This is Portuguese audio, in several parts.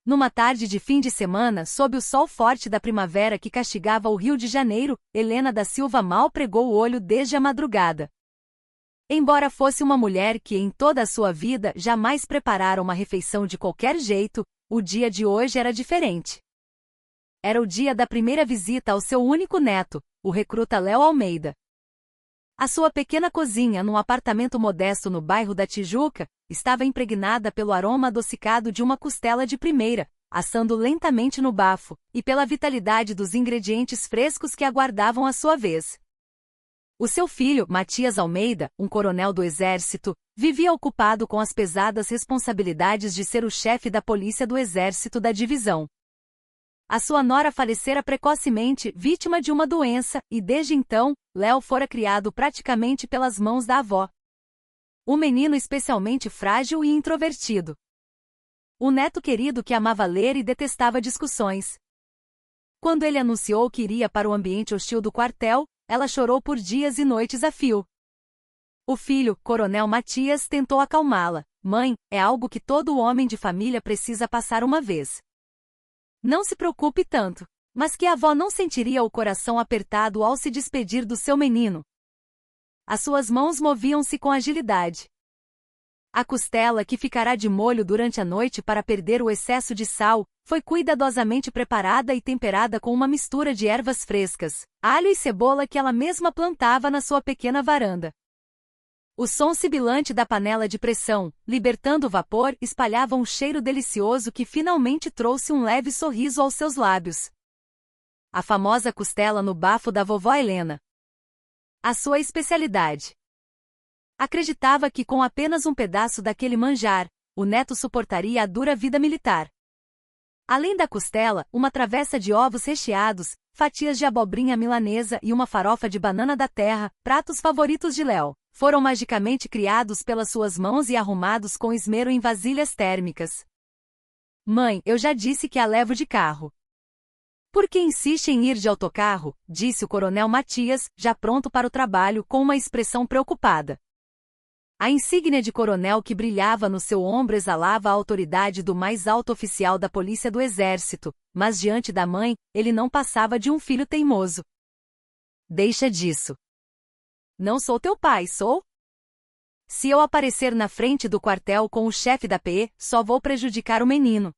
Numa tarde de fim de semana, sob o sol forte da primavera que castigava o Rio de Janeiro, Helena da Silva mal pregou o olho desde a madrugada. Embora fosse uma mulher que em toda a sua vida jamais preparara uma refeição de qualquer jeito, o dia de hoje era diferente. Era o dia da primeira visita ao seu único neto, o recruta Léo Almeida. A sua pequena cozinha num apartamento modesto no bairro da Tijuca estava impregnada pelo aroma adocicado de uma costela de primeira, assando lentamente no bafo, e pela vitalidade dos ingredientes frescos que aguardavam a sua vez. O seu filho, Matias Almeida, um coronel do Exército, vivia ocupado com as pesadas responsabilidades de ser o chefe da polícia do Exército da divisão. A sua nora falecera precocemente, vítima de uma doença, e desde então, Léo fora criado praticamente pelas mãos da avó. Um menino especialmente frágil e introvertido. O neto querido que amava ler e detestava discussões. Quando ele anunciou que iria para o ambiente hostil do quartel, ela chorou por dias e noites a fio. O filho, Coronel Matias, tentou acalmá-la. Mãe, é algo que todo homem de família precisa passar uma vez. Não se preocupe tanto. Mas que a avó não sentiria o coração apertado ao se despedir do seu menino. As suas mãos moviam-se com agilidade. A costela, que ficará de molho durante a noite para perder o excesso de sal, foi cuidadosamente preparada e temperada com uma mistura de ervas frescas, alho e cebola que ela mesma plantava na sua pequena varanda. O som sibilante da panela de pressão, libertando o vapor, espalhava um cheiro delicioso que finalmente trouxe um leve sorriso aos seus lábios. A famosa costela no bafo da vovó Helena. A sua especialidade. Acreditava que com apenas um pedaço daquele manjar, o neto suportaria a dura vida militar. Além da costela, uma travessa de ovos recheados, fatias de abobrinha milanesa e uma farofa de banana da terra, pratos favoritos de Léo, foram magicamente criados pelas suas mãos e arrumados com esmero em vasilhas térmicas. Mãe, eu já disse que a levo de carro. Por que insiste em ir de autocarro? Disse o coronel Matias, já pronto para o trabalho, com uma expressão preocupada. A insígnia de coronel que brilhava no seu ombro exalava a autoridade do mais alto oficial da polícia do Exército, mas diante da mãe, ele não passava de um filho teimoso. Deixa disso. Não sou teu pai, sou? Se eu aparecer na frente do quartel com o chefe da PE, só vou prejudicar o menino.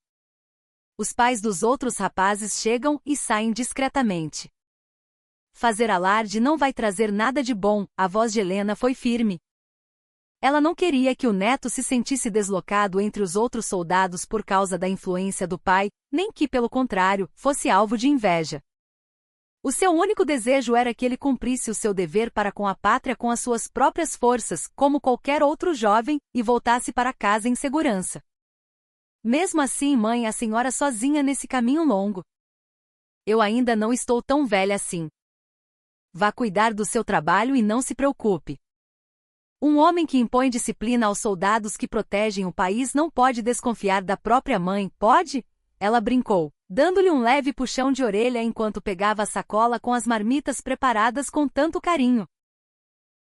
Os pais dos outros rapazes chegam e saem discretamente. Fazer alarde não vai trazer nada de bom, a voz de Helena foi firme. Ela não queria que o neto se sentisse deslocado entre os outros soldados por causa da influência do pai, nem que, pelo contrário, fosse alvo de inveja. O seu único desejo era que ele cumprisse o seu dever para com a pátria com as suas próprias forças, como qualquer outro jovem, e voltasse para casa em segurança. Mesmo assim, mãe, a senhora sozinha nesse caminho longo. Eu ainda não estou tão velha assim. Vá cuidar do seu trabalho e não se preocupe. Um homem que impõe disciplina aos soldados que protegem o país não pode desconfiar da própria mãe, pode? Ela brincou, dando-lhe um leve puxão de orelha enquanto pegava a sacola com as marmitas preparadas com tanto carinho.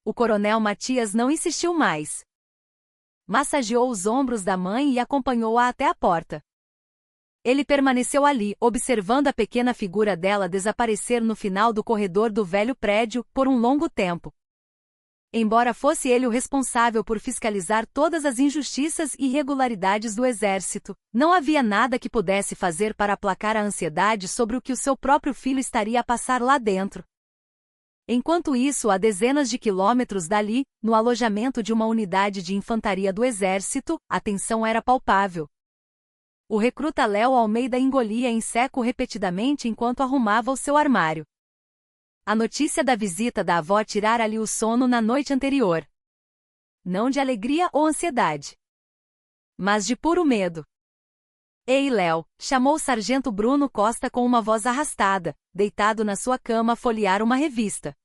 O coronel Matias não insistiu mais. Massageou os ombros da mãe e acompanhou-a até a porta. Ele permaneceu ali, observando a pequena figura dela desaparecer no final do corredor do velho prédio, por um longo tempo. Embora fosse ele o responsável por fiscalizar todas as injustiças e irregularidades do Exército, não havia nada que pudesse fazer para aplacar a ansiedade sobre o que o seu próprio filho estaria a passar lá dentro. Enquanto isso, a dezenas de quilômetros dali, no alojamento de uma unidade de infantaria do Exército, a tensão era palpável. O recruta Léo Almeida engolia em seco repetidamente enquanto arrumava o seu armário. A notícia da visita da avó tirara-lhe o sono na noite anterior. Não de alegria ou ansiedade, mas de puro medo. Ei, Léo, chamou o sargento Bruno Costa com uma voz arrastada, deitado na sua cama a folhear uma revista.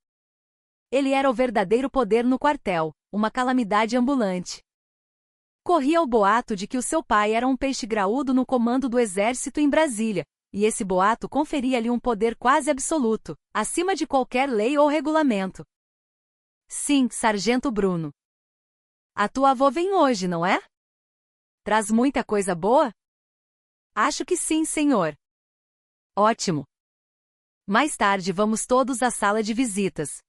Ele era o verdadeiro poder no quartel, uma calamidade ambulante. Corria o boato de que o seu pai era um peixe graúdo no comando do Exército em Brasília, e esse boato conferia-lhe um poder quase absoluto, acima de qualquer lei ou regulamento. Sim, sargento Bruno. A tua avó vem hoje, não é? Traz muita coisa boa? Acho que sim, senhor. Ótimo. Mais tarde vamos todos à sala de visitas.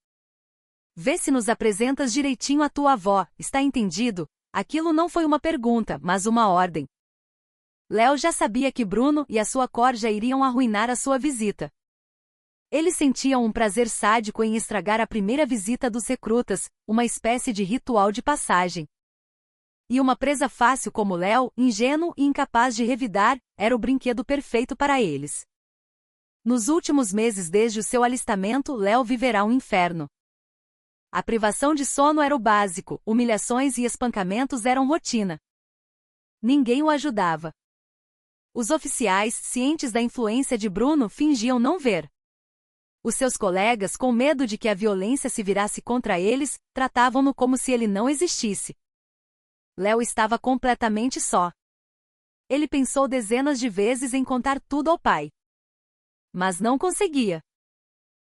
Vê se nos apresentas direitinho a tua avó, está entendido? Aquilo não foi uma pergunta, mas uma ordem. Léo já sabia que Bruno e a sua corja iriam arruinar a sua visita. Ele sentia um prazer sádico em estragar a primeira visita dos recrutas, uma espécie de ritual de passagem. E uma presa fácil como Léo, ingênuo e incapaz de revidar, era o brinquedo perfeito para eles. Nos últimos meses desde o seu alistamento, Léo viverá um inferno. A privação de sono era o básico, humilhações e espancamentos eram rotina. Ninguém o ajudava. Os oficiais, cientes da influência de Bruno, fingiam não ver. Os seus colegas, com medo de que a violência se virasse contra eles, tratavam-no como se ele não existisse. Léo estava completamente só. Ele pensou dezenas de vezes em contar tudo ao pai. Mas não conseguia.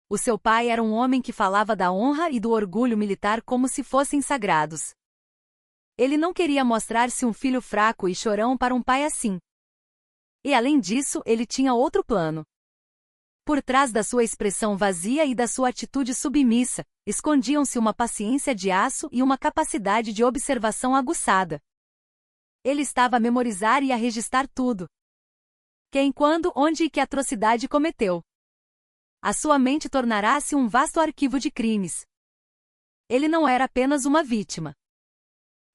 O seu pai era um homem que falava da honra e do orgulho militar como se fossem sagrados. Ele não queria mostrar-se um filho fraco e chorão para um pai assim. E além disso, ele tinha outro plano. Por trás da sua expressão vazia e da sua atitude submissa, escondiam-se uma paciência de aço e uma capacidade de observação aguçada. Ele estava a memorizar e a registrar tudo. Quem, quando, onde e que atrocidade cometeu. A sua mente tornará-se um vasto arquivo de crimes. Ele não era apenas uma vítima.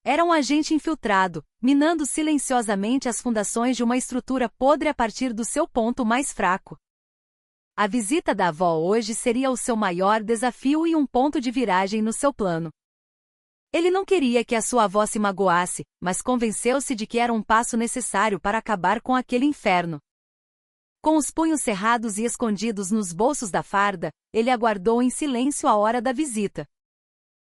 Era um agente infiltrado, minando silenciosamente as fundações de uma estrutura podre a partir do seu ponto mais fraco. A visita da avó hoje seria o seu maior desafio e um ponto de viragem no seu plano. Ele não queria que a sua avó se magoasse, mas convenceu-se de que era um passo necessário para acabar com aquele inferno. Com os punhos cerrados e escondidos nos bolsos da farda, ele aguardou em silêncio a hora da visita.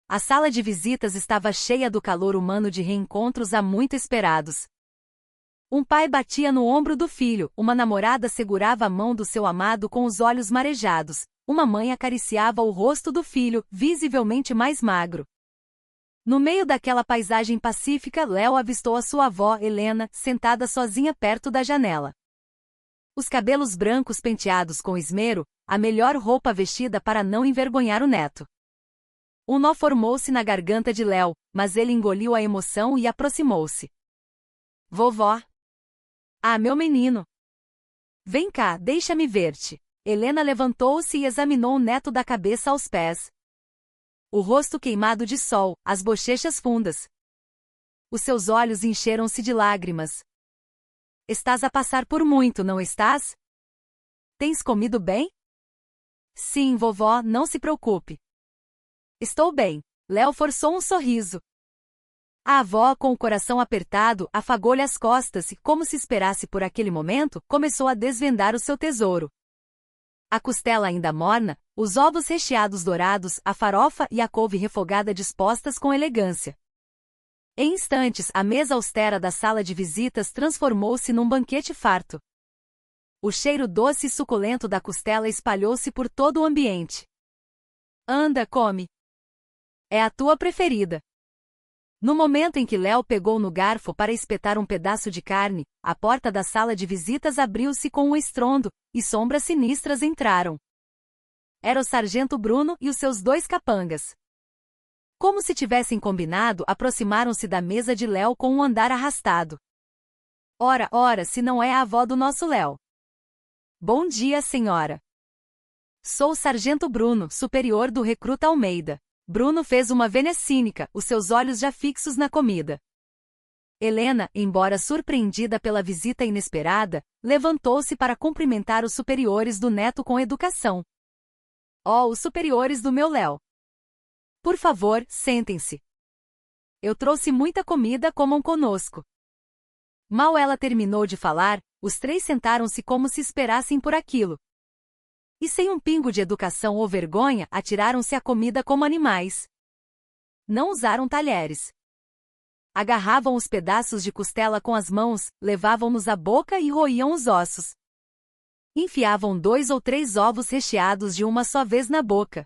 A sala de visitas estava cheia do calor humano de reencontros há muito esperados. Um pai batia no ombro do filho, uma namorada segurava a mão do seu amado com os olhos marejados, uma mãe acariciava o rosto do filho, visivelmente mais magro. No meio daquela paisagem pacífica, Léo avistou a sua avó, Helena, sentada sozinha perto da janela. Os cabelos brancos penteados com esmero, a melhor roupa vestida para não envergonhar o neto. Um nó formou-se na garganta de Léo, mas ele engoliu a emoção e aproximou-se. Vovó. Ah, meu menino. Vem cá, deixa-me ver-te. Helena levantou-se e examinou o neto da cabeça aos pés. O rosto queimado de sol, as bochechas fundas. Os seus olhos encheram-se de lágrimas. Estás a passar por muito, não estás? Tens comido bem? Sim, vovó, não se preocupe. Estou bem. Léo forçou um sorriso. A avó, com o coração apertado, afagou-lhe as costas e, como se esperasse por aquele momento, começou a desvendar o seu tesouro. A costela ainda morna, os ovos recheados dourados, a farofa e a couve refogada dispostas com elegância. Em instantes, a mesa austera da sala de visitas transformou-se num banquete farto. O cheiro doce e suculento da costela espalhou-se por todo o ambiente. Anda, come. É a tua preferida. No momento em que Léo pegou no garfo para espetar um pedaço de carne, a porta da sala de visitas abriu-se com um estrondo, e sombras sinistras entraram. Era o sargento Bruno e os seus 2 capangas. Como se tivessem combinado, aproximaram-se da mesa de Léo com um andar arrastado. Ora, se não é a avó do nosso Léo. Bom dia, senhora. Sou o sargento Bruno, superior do recruta Almeida. Bruno fez uma vênia cínica, os seus olhos já fixos na comida. Helena, embora surpreendida pela visita inesperada, levantou-se para cumprimentar os superiores do neto com educação. Oh, os superiores do meu Léo. Por favor, sentem-se. Eu trouxe muita comida, comam conosco. Mal ela terminou de falar, os 3 sentaram-se como se esperassem por aquilo. E sem um pingo de educação ou vergonha, atiraram-se à comida como animais. Não usaram talheres. Agarravam os pedaços de costela com as mãos, levavam-nos à boca e roíam os ossos. Enfiavam 2 ou 3 ovos recheados de uma só vez na boca.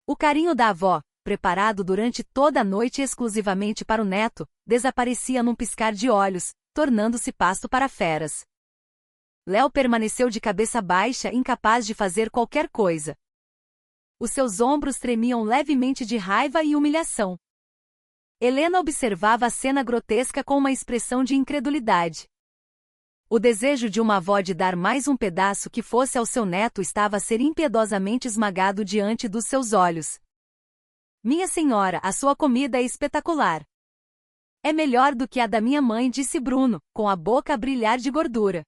O carinho da avó, preparado durante toda a noite exclusivamente para o neto, desaparecia num piscar de olhos, tornando-se pasto para feras. Léo permaneceu de cabeça baixa, incapaz de fazer qualquer coisa. Os seus ombros tremiam levemente de raiva e humilhação. Helena observava a cena grotesca com uma expressão de incredulidade. O desejo de uma avó de dar mais um pedaço que fosse ao seu neto estava a ser impiedosamente esmagado diante dos seus olhos. Minha senhora, a sua comida é espetacular. É melhor do que a da minha mãe, disse Bruno, com a boca a brilhar de gordura.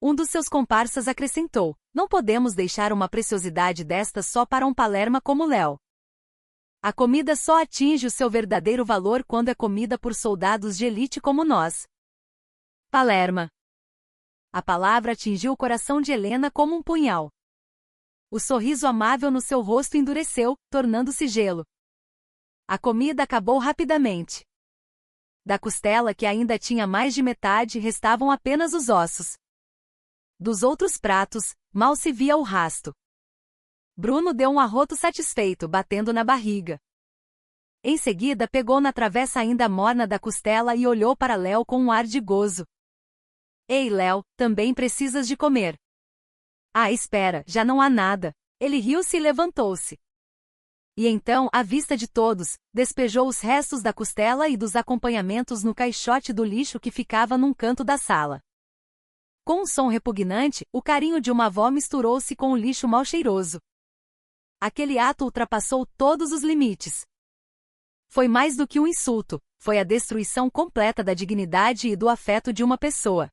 Um dos seus comparsas acrescentou: não podemos deixar uma preciosidade destas só para um palerma como Léo. A comida só atinge o seu verdadeiro valor quando é comida por soldados de elite como nós. Palerma. A palavra atingiu o coração de Helena como um punhal. O sorriso amável no seu rosto endureceu, tornando-se gelo. A comida acabou rapidamente. Da costela, que ainda tinha mais de metade, restavam apenas os ossos. Dos outros pratos, mal se via o rasto. Bruno deu um arroto satisfeito, batendo na barriga. Em seguida pegou na travessa ainda morna da costela e olhou para Léo com um ar de gozo. Ei, Léo, também precisas de comer. Ah, espera, já não há nada. Ele riu-se e levantou-se. E então, à vista de todos, despejou os restos da costela e dos acompanhamentos no caixote do lixo que ficava num canto da sala. Com um som repugnante, o carinho de uma avó misturou-se com o lixo mal cheiroso. Aquele ato ultrapassou todos os limites. Foi mais do que um insulto, foi a destruição completa da dignidade e do afeto de uma pessoa.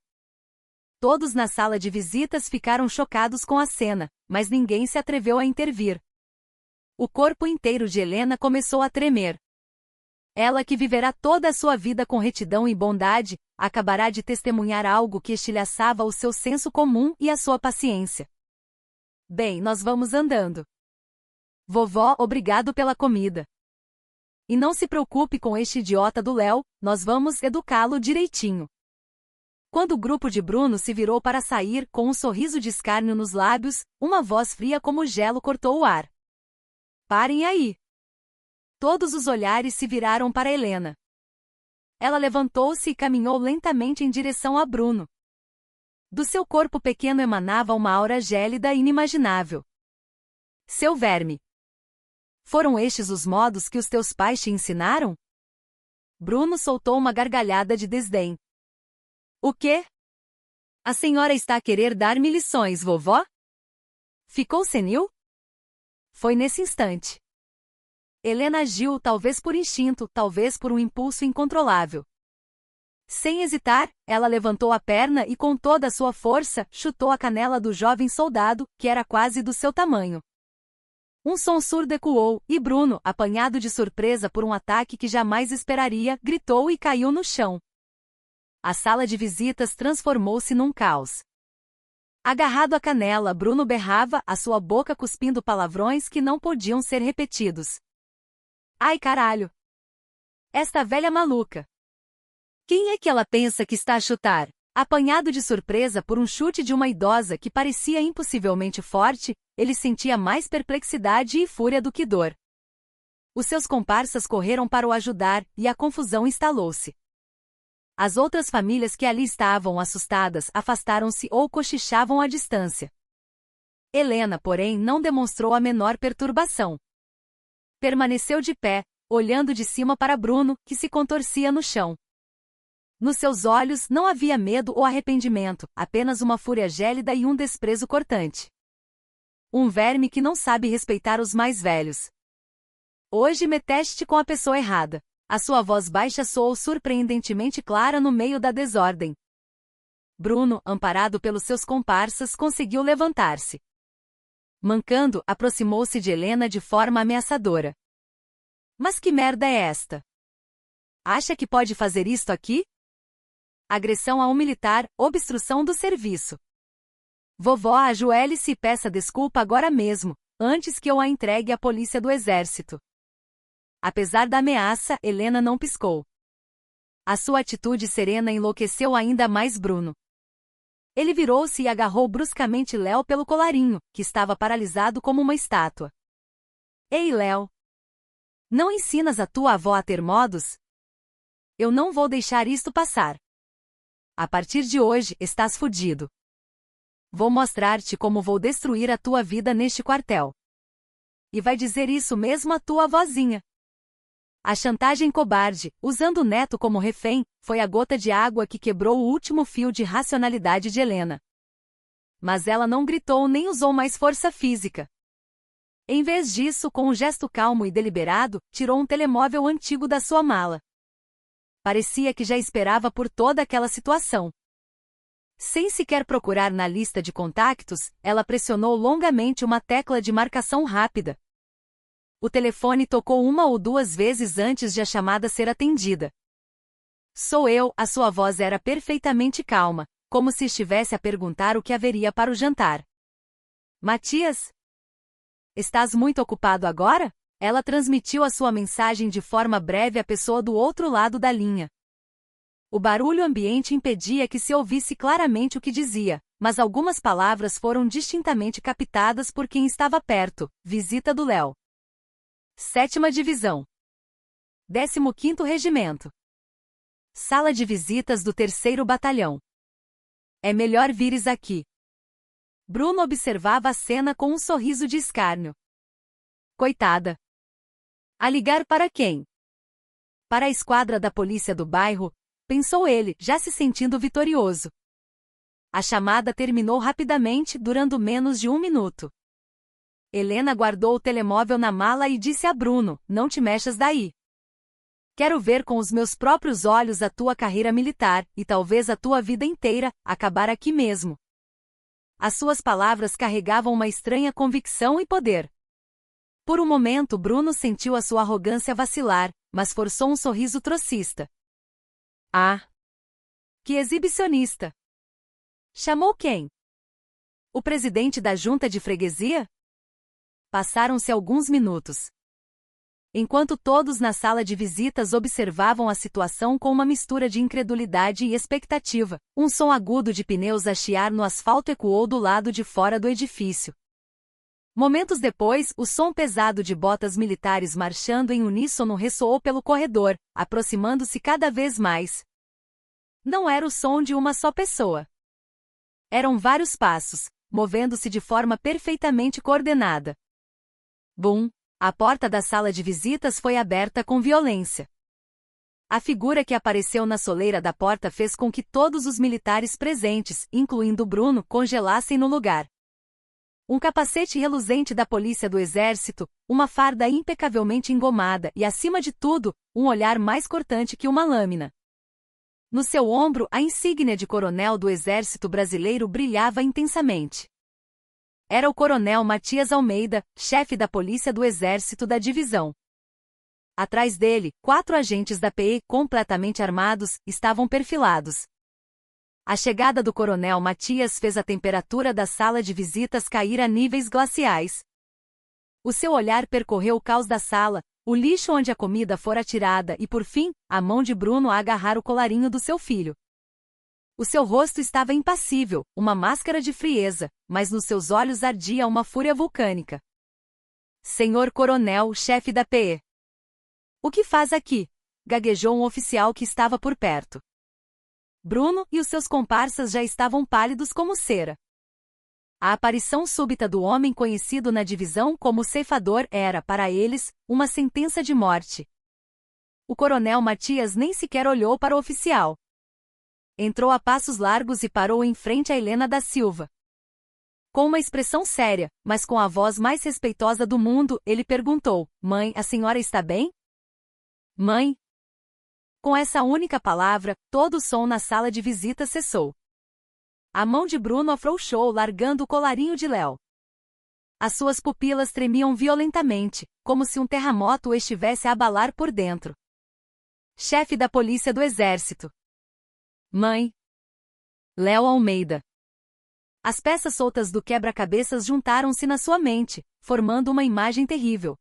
Todos na sala de visitas ficaram chocados com a cena, mas ninguém se atreveu a intervir. O corpo inteiro de Helena começou a tremer. Ela, que viverá toda a sua vida com retidão e bondade, acabará de testemunhar algo que estilhaçava o seu senso comum e a sua paciência. Bem, nós vamos andando. Vovó, obrigado pela comida. E não se preocupe com este idiota do Léo, nós vamos educá-lo direitinho. Quando o grupo de Bruno se virou para sair, com um sorriso de escárnio nos lábios, uma voz fria como gelo cortou o ar. Parem aí! Todos os olhares se viraram para Helena. Ela levantou-se e caminhou lentamente em direção a Bruno. Do seu corpo pequeno emanava uma aura gélida e inimaginável. Seu verme! Foram estes os modos que os teus pais te ensinaram? Bruno soltou uma gargalhada de desdém. O quê? A senhora está a querer dar-me lições, vovó? Ficou senil? Foi nesse instante. Helena agiu, talvez por instinto, talvez por um impulso incontrolável. Sem hesitar, ela levantou a perna e com toda a sua força, chutou a canela do jovem soldado, que era quase do seu tamanho. Um som surdo ecoou, e Bruno, apanhado de surpresa por um ataque que jamais esperaria, gritou e caiu no chão. A sala de visitas transformou-se num caos. Agarrado à canela, Bruno berrava, a sua boca cuspindo palavrões que não podiam ser repetidos. Ai, caralho! Esta velha maluca! Quem é que ela pensa que está a chutar? Apanhado de surpresa por um chute de uma idosa que parecia impossivelmente forte, ele sentia mais perplexidade e fúria do que dor. Os seus comparsas correram para o ajudar, e a confusão instalou-se. As outras famílias que ali estavam assustadas afastaram-se ou cochichavam à distância. Helena, porém, não demonstrou a menor perturbação. Permaneceu de pé, olhando de cima para Bruno, que se contorcia no chão. Nos seus olhos não havia medo ou arrependimento, apenas uma fúria gélida e um desprezo cortante. Um verme que não sabe respeitar os mais velhos. Hoje meteste com a pessoa errada. A sua voz baixa soou surpreendentemente clara no meio da desordem. Bruno, amparado pelos seus comparsas, conseguiu levantar-se. Mancando, aproximou-se de Helena de forma ameaçadora. Mas que merda é esta? Acha que pode fazer isto aqui? Agressão a um militar, obstrução do serviço. Vovó, ajoelhe-se e peça desculpa agora mesmo, antes que eu a entregue à polícia do exército. Apesar da ameaça, Helena não piscou. A sua atitude serena enlouqueceu ainda mais Bruno. Ele virou-se e agarrou bruscamente Léo pelo colarinho, que estava paralisado como uma estátua. Ei, Léo! Não ensinas a tua avó a ter modos? Eu não vou deixar isto passar. A partir de hoje, estás fudido. Vou mostrar-te como vou destruir a tua vida neste quartel. E vai dizer isso mesmo à tua vozinha. A chantagem cobarde, usando o neto como refém, foi a gota de água que quebrou o último fio de racionalidade de Helena. Mas ela não gritou nem usou mais força física. Em vez disso, com um gesto calmo e deliberado, tirou um telemóvel antigo da sua mala. Parecia que já esperava por toda aquela situação. Sem sequer procurar na lista de contactos, ela pressionou longamente uma tecla de marcação rápida. O telefone tocou uma ou duas vezes antes de a chamada ser atendida. Sou eu, a sua voz era perfeitamente calma, como se estivesse a perguntar o que haveria para o jantar. Matias? Estás muito ocupado agora? Ela transmitiu a sua mensagem de forma breve à pessoa do outro lado da linha. O barulho ambiente impedia que se ouvisse claramente o que dizia, mas algumas palavras foram distintamente captadas por quem estava perto. Visita do Léo. 7ª Divisão. 15º Regimento. Sala de visitas do 3º Batalhão. É melhor vires aqui. Bruno observava a cena com um sorriso de escárnio. Coitada. A ligar para quem? Para a esquadra da polícia do bairro, pensou ele, já se sentindo vitorioso. A chamada terminou rapidamente, durando menos de 1 minuto. Helena guardou o telemóvel na mala e disse a Bruno, não te mexas daí. Quero ver com os meus próprios olhos a tua carreira militar, e talvez a tua vida inteira, acabar aqui mesmo. As suas palavras carregavam uma estranha convicção e poder. Por um momento Bruno sentiu a sua arrogância vacilar, mas forçou um sorriso trocista. Ah! Que exibicionista! Chamou quem? O presidente da junta de freguesia? Passaram-se alguns minutos. Enquanto todos na sala de visitas observavam a situação com uma mistura de incredulidade e expectativa, um som agudo de pneus a chiar no asfalto ecoou do lado de fora do edifício. Momentos depois, o som pesado de botas militares marchando em uníssono ressoou pelo corredor, aproximando-se cada vez mais. Não era o som de uma só pessoa. Eram vários passos, movendo-se de forma perfeitamente coordenada. Bum! A porta da sala de visitas foi aberta com violência. A figura que apareceu na soleira da porta fez com que todos os militares presentes, incluindo Bruno, congelassem no lugar. Um capacete reluzente da polícia do exército, uma farda impecavelmente engomada e, acima de tudo, um olhar mais cortante que uma lâmina. No seu ombro, a insígnia de coronel do exército brasileiro brilhava intensamente. Era o coronel Matias Almeida, chefe da polícia do exército da divisão. Atrás dele, 4 agentes da PE completamente armados, estavam perfilados. A chegada do coronel Matias fez a temperatura da sala de visitas cair a níveis glaciais. O seu olhar percorreu o caos da sala, o lixo onde a comida fora tirada e, por fim, a mão de Bruno a agarrar o colarinho do seu filho. O seu rosto estava impassível, uma máscara de frieza, mas nos seus olhos ardia uma fúria vulcânica. Senhor Coronel, chefe da PE. O que faz aqui? Gaguejou um oficial que estava por perto. Bruno e os seus comparsas já estavam pálidos como cera. A aparição súbita do homem conhecido na divisão como ceifador era, para eles, uma sentença de morte. O coronel Matias nem sequer olhou para o oficial. Entrou a passos largos e parou em frente a Helena da Silva. Com uma expressão séria, mas com a voz mais respeitosa do mundo, ele perguntou, mãe, a senhora está bem? Mãe? Com essa única palavra, todo o som na sala de visita cessou. A mão de Bruno afrouxou, largando o colarinho de Léo. As suas pupilas tremiam violentamente, como se um terremoto o estivesse a abalar por dentro. Chefe da polícia do exército. Mãe. Léo Almeida. As peças soltas do quebra-cabeças juntaram-se na sua mente, formando uma imagem terrível.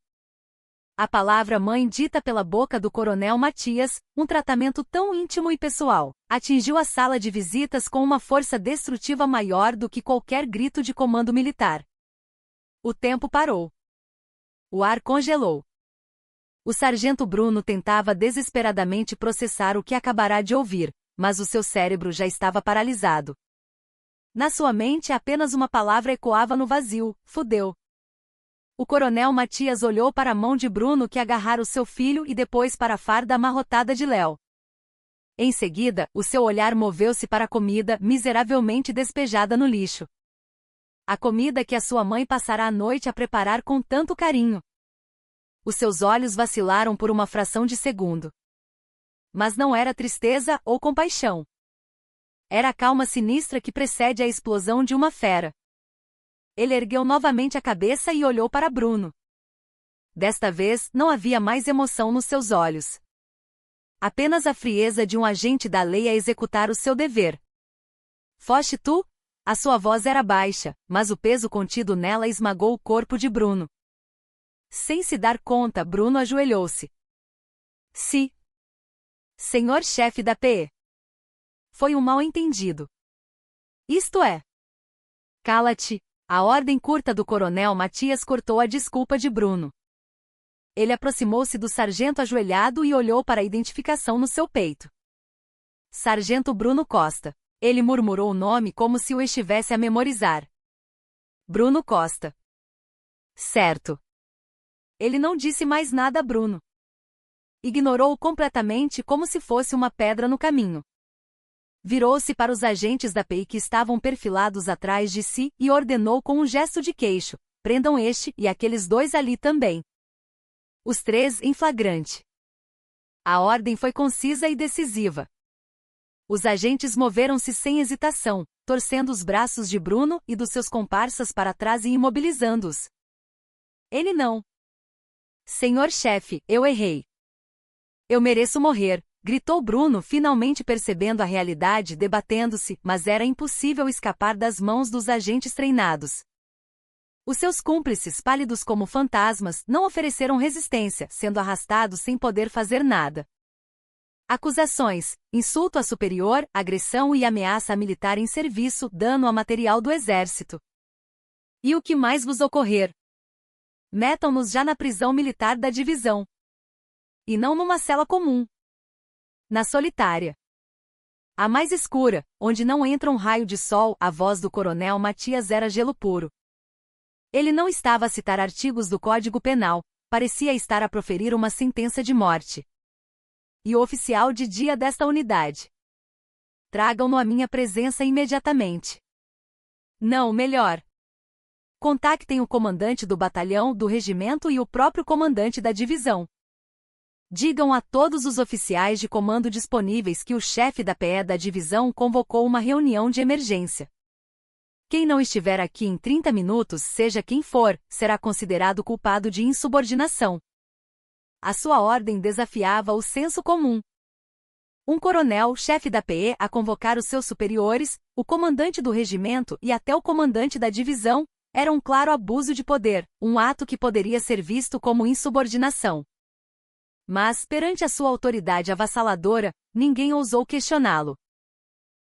A palavra mãe dita pela boca do coronel Matias, um tratamento tão íntimo e pessoal, atingiu a sala de visitas com uma força destrutiva maior do que qualquer grito de comando militar. O tempo parou. O ar congelou. O sargento Bruno tentava desesperadamente processar o que acabará de ouvir, mas o seu cérebro já estava paralisado. Na sua mente apenas uma palavra ecoava no vazio: fudeu. O coronel Matias olhou para a mão de Bruno que agarrara o seu filho e depois para a farda amarrotada de Léo. Em seguida, o seu olhar moveu-se para a comida miseravelmente despejada no lixo. A comida que a sua mãe passara a noite a preparar com tanto carinho. Os seus olhos vacilaram por uma fração de segundo. Mas não era tristeza ou compaixão. Era a calma sinistra que precede a explosão de uma fera. Ele ergueu novamente a cabeça e olhou para Bruno. Desta vez, não havia mais emoção nos seus olhos. Apenas a frieza de um agente da lei a executar o seu dever. Foste tu? A sua voz era baixa, mas o peso contido nela esmagou o corpo de Bruno. Sem se dar conta, Bruno ajoelhou-se. Sim. Senhor chefe da PE. Foi um mal-entendido. Isto é. Cala-te. A ordem curta do coronel Matias cortou a desculpa de Bruno. Ele aproximou-se do sargento ajoelhado e olhou para a identificação no seu peito. Sargento Bruno Costa. Ele murmurou o nome como se o estivesse a memorizar. Bruno Costa. Certo. Ele não disse mais nada a Bruno. Ignorou-o completamente como se fosse uma pedra no caminho. Virou-se para os agentes da PI que estavam perfilados atrás de si e ordenou com um gesto de queixo: prendam este e aqueles dois ali também. Os três em flagrante. A ordem foi concisa e decisiva. Os agentes moveram-se sem hesitação, torcendo os braços de Bruno e dos seus comparsas para trás e imobilizando-os. Ele não. Senhor chefe, eu errei. Eu mereço morrer, gritou Bruno, finalmente percebendo a realidade, debatendo-se, mas era impossível escapar das mãos dos agentes treinados. Os seus cúmplices, pálidos como fantasmas, não ofereceram resistência, sendo arrastados sem poder fazer nada. Acusações: insulto a superior, agressão e ameaça a militar em serviço, dano a material do exército. E o que mais vos ocorrer? Metam-nos já na prisão militar da divisão. E não numa cela comum. Na solitária. A mais escura, onde não entra um raio de sol, a voz do coronel Matias era gelo puro. Ele não estava a citar artigos do Código Penal, parecia estar a proferir uma sentença de morte. E o oficial de dia desta unidade. Tragam-no à minha presença imediatamente. Não, melhor. Contactem o comandante do batalhão, do regimento e o próprio comandante da divisão. Digam a todos os oficiais de comando disponíveis que o chefe da PE da divisão convocou uma reunião de emergência. Quem não estiver aqui em 30 minutos, seja quem for, será considerado culpado de insubordinação. A sua ordem desafiava o senso comum. Um coronel, chefe da PE, a convocar os seus superiores, o comandante do regimento e até o comandante da divisão, era um claro abuso de poder, um ato que poderia ser visto como insubordinação. Mas, perante a sua autoridade avassaladora, ninguém ousou questioná-lo.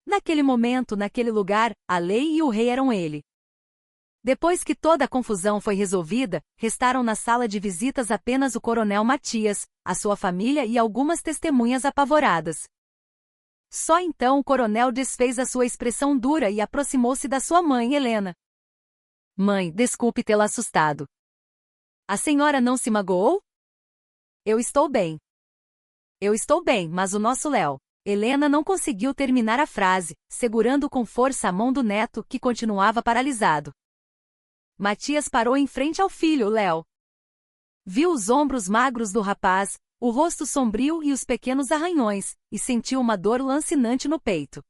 Naquele momento, naquele lugar, a lei e o rei eram ele. Depois que toda a confusão foi resolvida, restaram na sala de visitas apenas o coronel Matias, a sua família e algumas testemunhas apavoradas. Só então o coronel desfez a sua expressão dura e aproximou-se da sua mãe, Helena. Mãe, desculpe tê-la assustado. A senhora não se magoou? Eu estou bem. Eu estou bem, mas o nosso Léo... Helena não conseguiu terminar a frase, segurando com força a mão do neto, que continuava paralisado. Matias parou em frente ao filho, Léo. Viu os ombros magros do rapaz, o rosto sombrio e os pequenos arranhões, e sentiu uma dor lancinante no peito.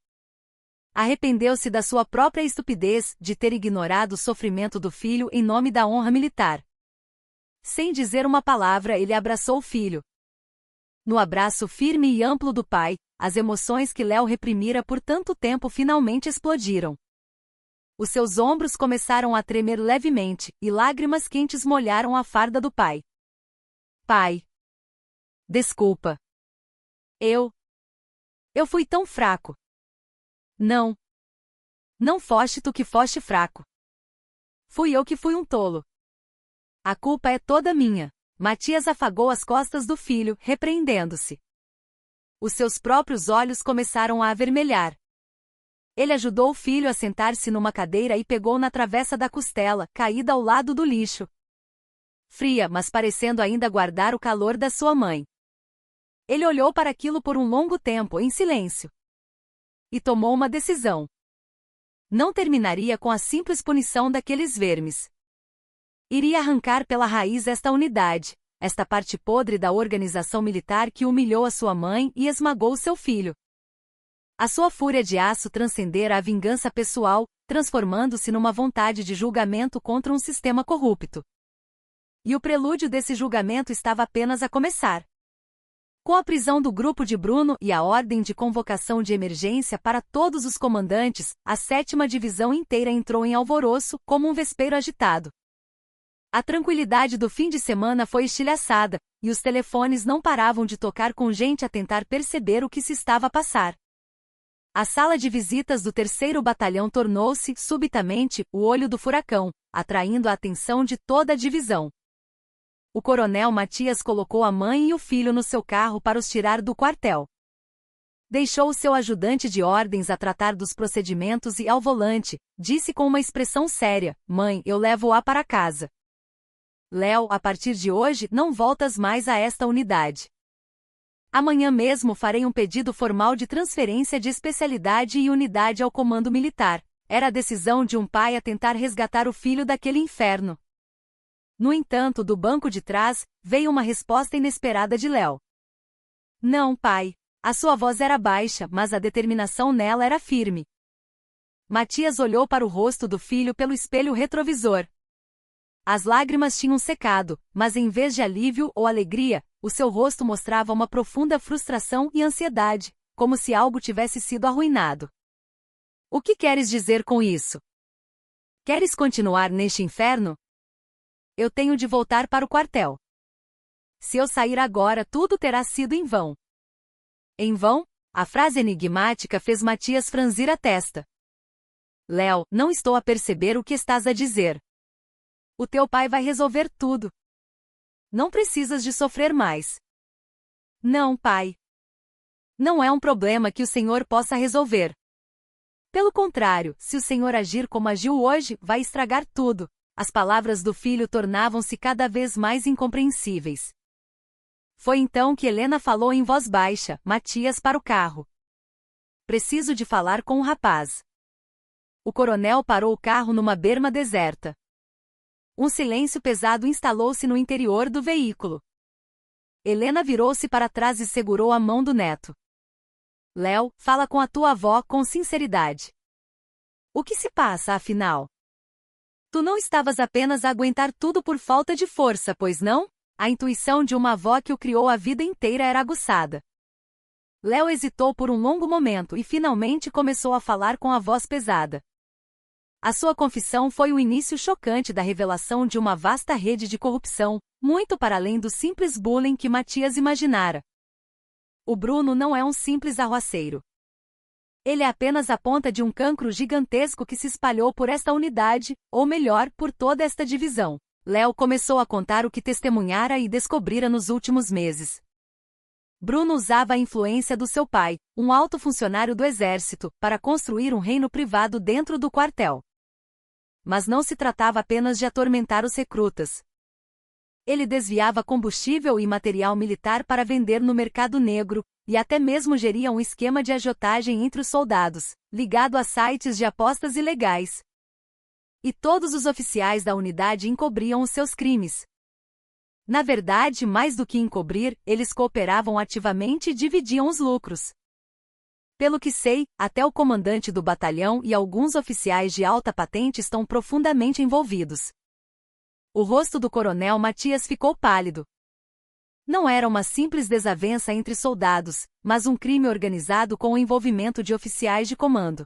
Arrependeu-se da sua própria estupidez de ter ignorado o sofrimento do filho em nome da honra militar. Sem dizer uma palavra, ele abraçou o filho. No abraço firme e amplo do pai, as emoções que Léo reprimira por tanto tempo finalmente explodiram. Os seus ombros começaram a tremer levemente, e lágrimas quentes molharam a farda do pai. Pai. Desculpa. Eu fui tão fraco. Não. Não foste tu que foste fraco. Fui eu que fui um tolo. A culpa é toda minha. Matias afagou as costas do filho, repreendendo-se. Os seus próprios olhos começaram a avermelhar. Ele ajudou o filho a sentar-se numa cadeira e pegou na travessa da costela, caída ao lado do lixo. Fria, mas parecendo ainda guardar o calor da sua mãe. Ele olhou para aquilo por um longo tempo, em silêncio. E tomou uma decisão. Não terminaria com a simples punição daqueles vermes. Iria arrancar pela raiz esta unidade, esta parte podre da organização militar que humilhou a sua mãe e esmagou seu filho. A sua fúria de aço transcendera a vingança pessoal, transformando-se numa vontade de julgamento contra um sistema corrupto. E o prelúdio desse julgamento estava apenas a começar. Com a prisão do grupo de Bruno e a ordem de convocação de emergência para todos os comandantes, a 7ª divisão inteira entrou em alvoroço, como um vespeiro agitado. A tranquilidade do fim de semana foi estilhaçada, e os telefones não paravam de tocar com gente a tentar perceber o que se estava a passar. A sala de visitas do 3º Batalhão tornou-se, subitamente, o olho do furacão, atraindo a atenção de toda a divisão. O coronel Matias colocou a mãe e o filho no seu carro para os tirar do quartel. Deixou o seu ajudante de ordens a tratar dos procedimentos e ao volante, disse com uma expressão séria: "Mãe, eu levo-a para casa. Léo, a partir de hoje, não voltas mais a esta unidade. Amanhã mesmo farei um pedido formal de transferência de especialidade e unidade ao comando militar." Era a decisão de um pai a tentar resgatar o filho daquele inferno. No entanto, do banco de trás, veio uma resposta inesperada de Léo. "Não, pai." A sua voz era baixa, mas a determinação nela era firme. Matias olhou para o rosto do filho pelo espelho retrovisor. As lágrimas tinham secado, mas em vez de alívio ou alegria, o seu rosto mostrava uma profunda frustração e ansiedade, como se algo tivesse sido arruinado. "O que queres dizer com isso? Queres continuar neste inferno? Eu tenho de voltar para o quartel. Se eu sair agora, tudo terá sido em vão." Em vão? A frase enigmática fez Matias franzir a testa. "Léo, não estou a perceber o que estás a dizer. O teu pai vai resolver tudo. Não precisas de sofrer mais." "Não, pai. Não é um problema que o senhor possa resolver. Pelo contrário, se o senhor agir como agiu hoje, vai estragar tudo." As palavras do filho tornavam-se cada vez mais incompreensíveis. Foi então que Helena falou em voz baixa: "Matias, para o carro. Preciso de falar com o rapaz." O coronel parou o carro numa berma deserta. Um silêncio pesado instalou-se no interior do veículo. Helena virou-se para trás e segurou a mão do neto. "Léo, fala com a tua avó com sinceridade. O que se passa, afinal? Tu não estavas apenas a aguentar tudo por falta de força, pois não?" A intuição de uma avó que o criou a vida inteira era aguçada. Léo hesitou por um longo momento e finalmente começou a falar com a voz pesada. A sua confissão foi o início chocante da revelação de uma vasta rede de corrupção, muito para além do simples bullying que Matias imaginara. O Bruno não é um simples arruaceiro. Ele é apenas a ponta de um cancro gigantesco que se espalhou por esta unidade, ou melhor, por toda esta divisão. Léo começou a contar o que testemunhara e descobrira nos últimos meses. Bruno usava a influência do seu pai, um alto funcionário do exército, para construir um reino privado dentro do quartel. Mas não se tratava apenas de atormentar os recrutas. Ele desviava combustível e material militar para vender no mercado negro, e até mesmo geria um esquema de agiotagem entre os soldados, ligado a sites de apostas ilegais. E todos os oficiais da unidade encobriam os seus crimes. Na verdade, mais do que encobrir, eles cooperavam ativamente e dividiam os lucros. Pelo que sei, até o comandante do batalhão e alguns oficiais de alta patente estão profundamente envolvidos. O rosto do coronel Matias ficou pálido. Não era uma simples desavença entre soldados, mas um crime organizado com o envolvimento de oficiais de comando.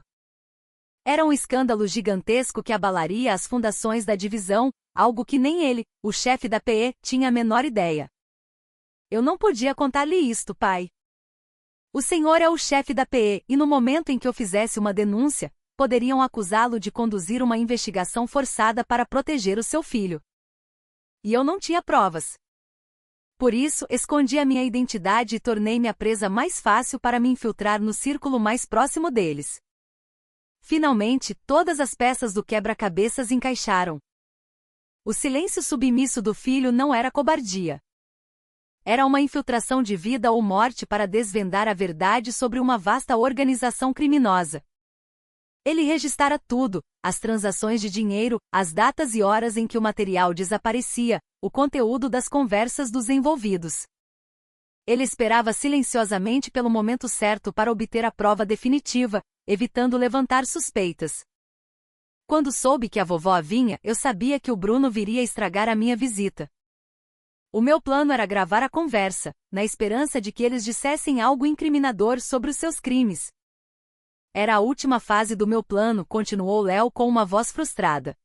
Era um escândalo gigantesco que abalaria as fundações da divisão, algo que nem ele, o chefe da PE, tinha a menor ideia. Eu não podia contar-lhe isto, pai. O senhor é o chefe da PE, e no momento em que eu fizesse uma denúncia, poderiam acusá-lo de conduzir uma investigação forçada para proteger o seu filho. E eu não tinha provas. Por isso, escondi a minha identidade e tornei-me a presa mais fácil para me infiltrar no círculo mais próximo deles. Finalmente, todas as peças do quebra-cabeças encaixaram. O silêncio submisso do filho não era cobardia. Era uma infiltração de vida ou morte para desvendar a verdade sobre uma vasta organização criminosa. Ele registrara tudo, as transações de dinheiro, as datas e horas em que o material desaparecia, o conteúdo das conversas dos envolvidos. Ele esperava silenciosamente pelo momento certo para obter a prova definitiva, evitando levantar suspeitas. Quando soube que a vovó vinha, eu sabia que o Bruno viria estragar a minha visita. O meu plano era gravar a conversa, na esperança de que eles dissessem algo incriminador sobre os seus crimes. Era a última fase do meu plano, continuou Léo com uma voz frustrada.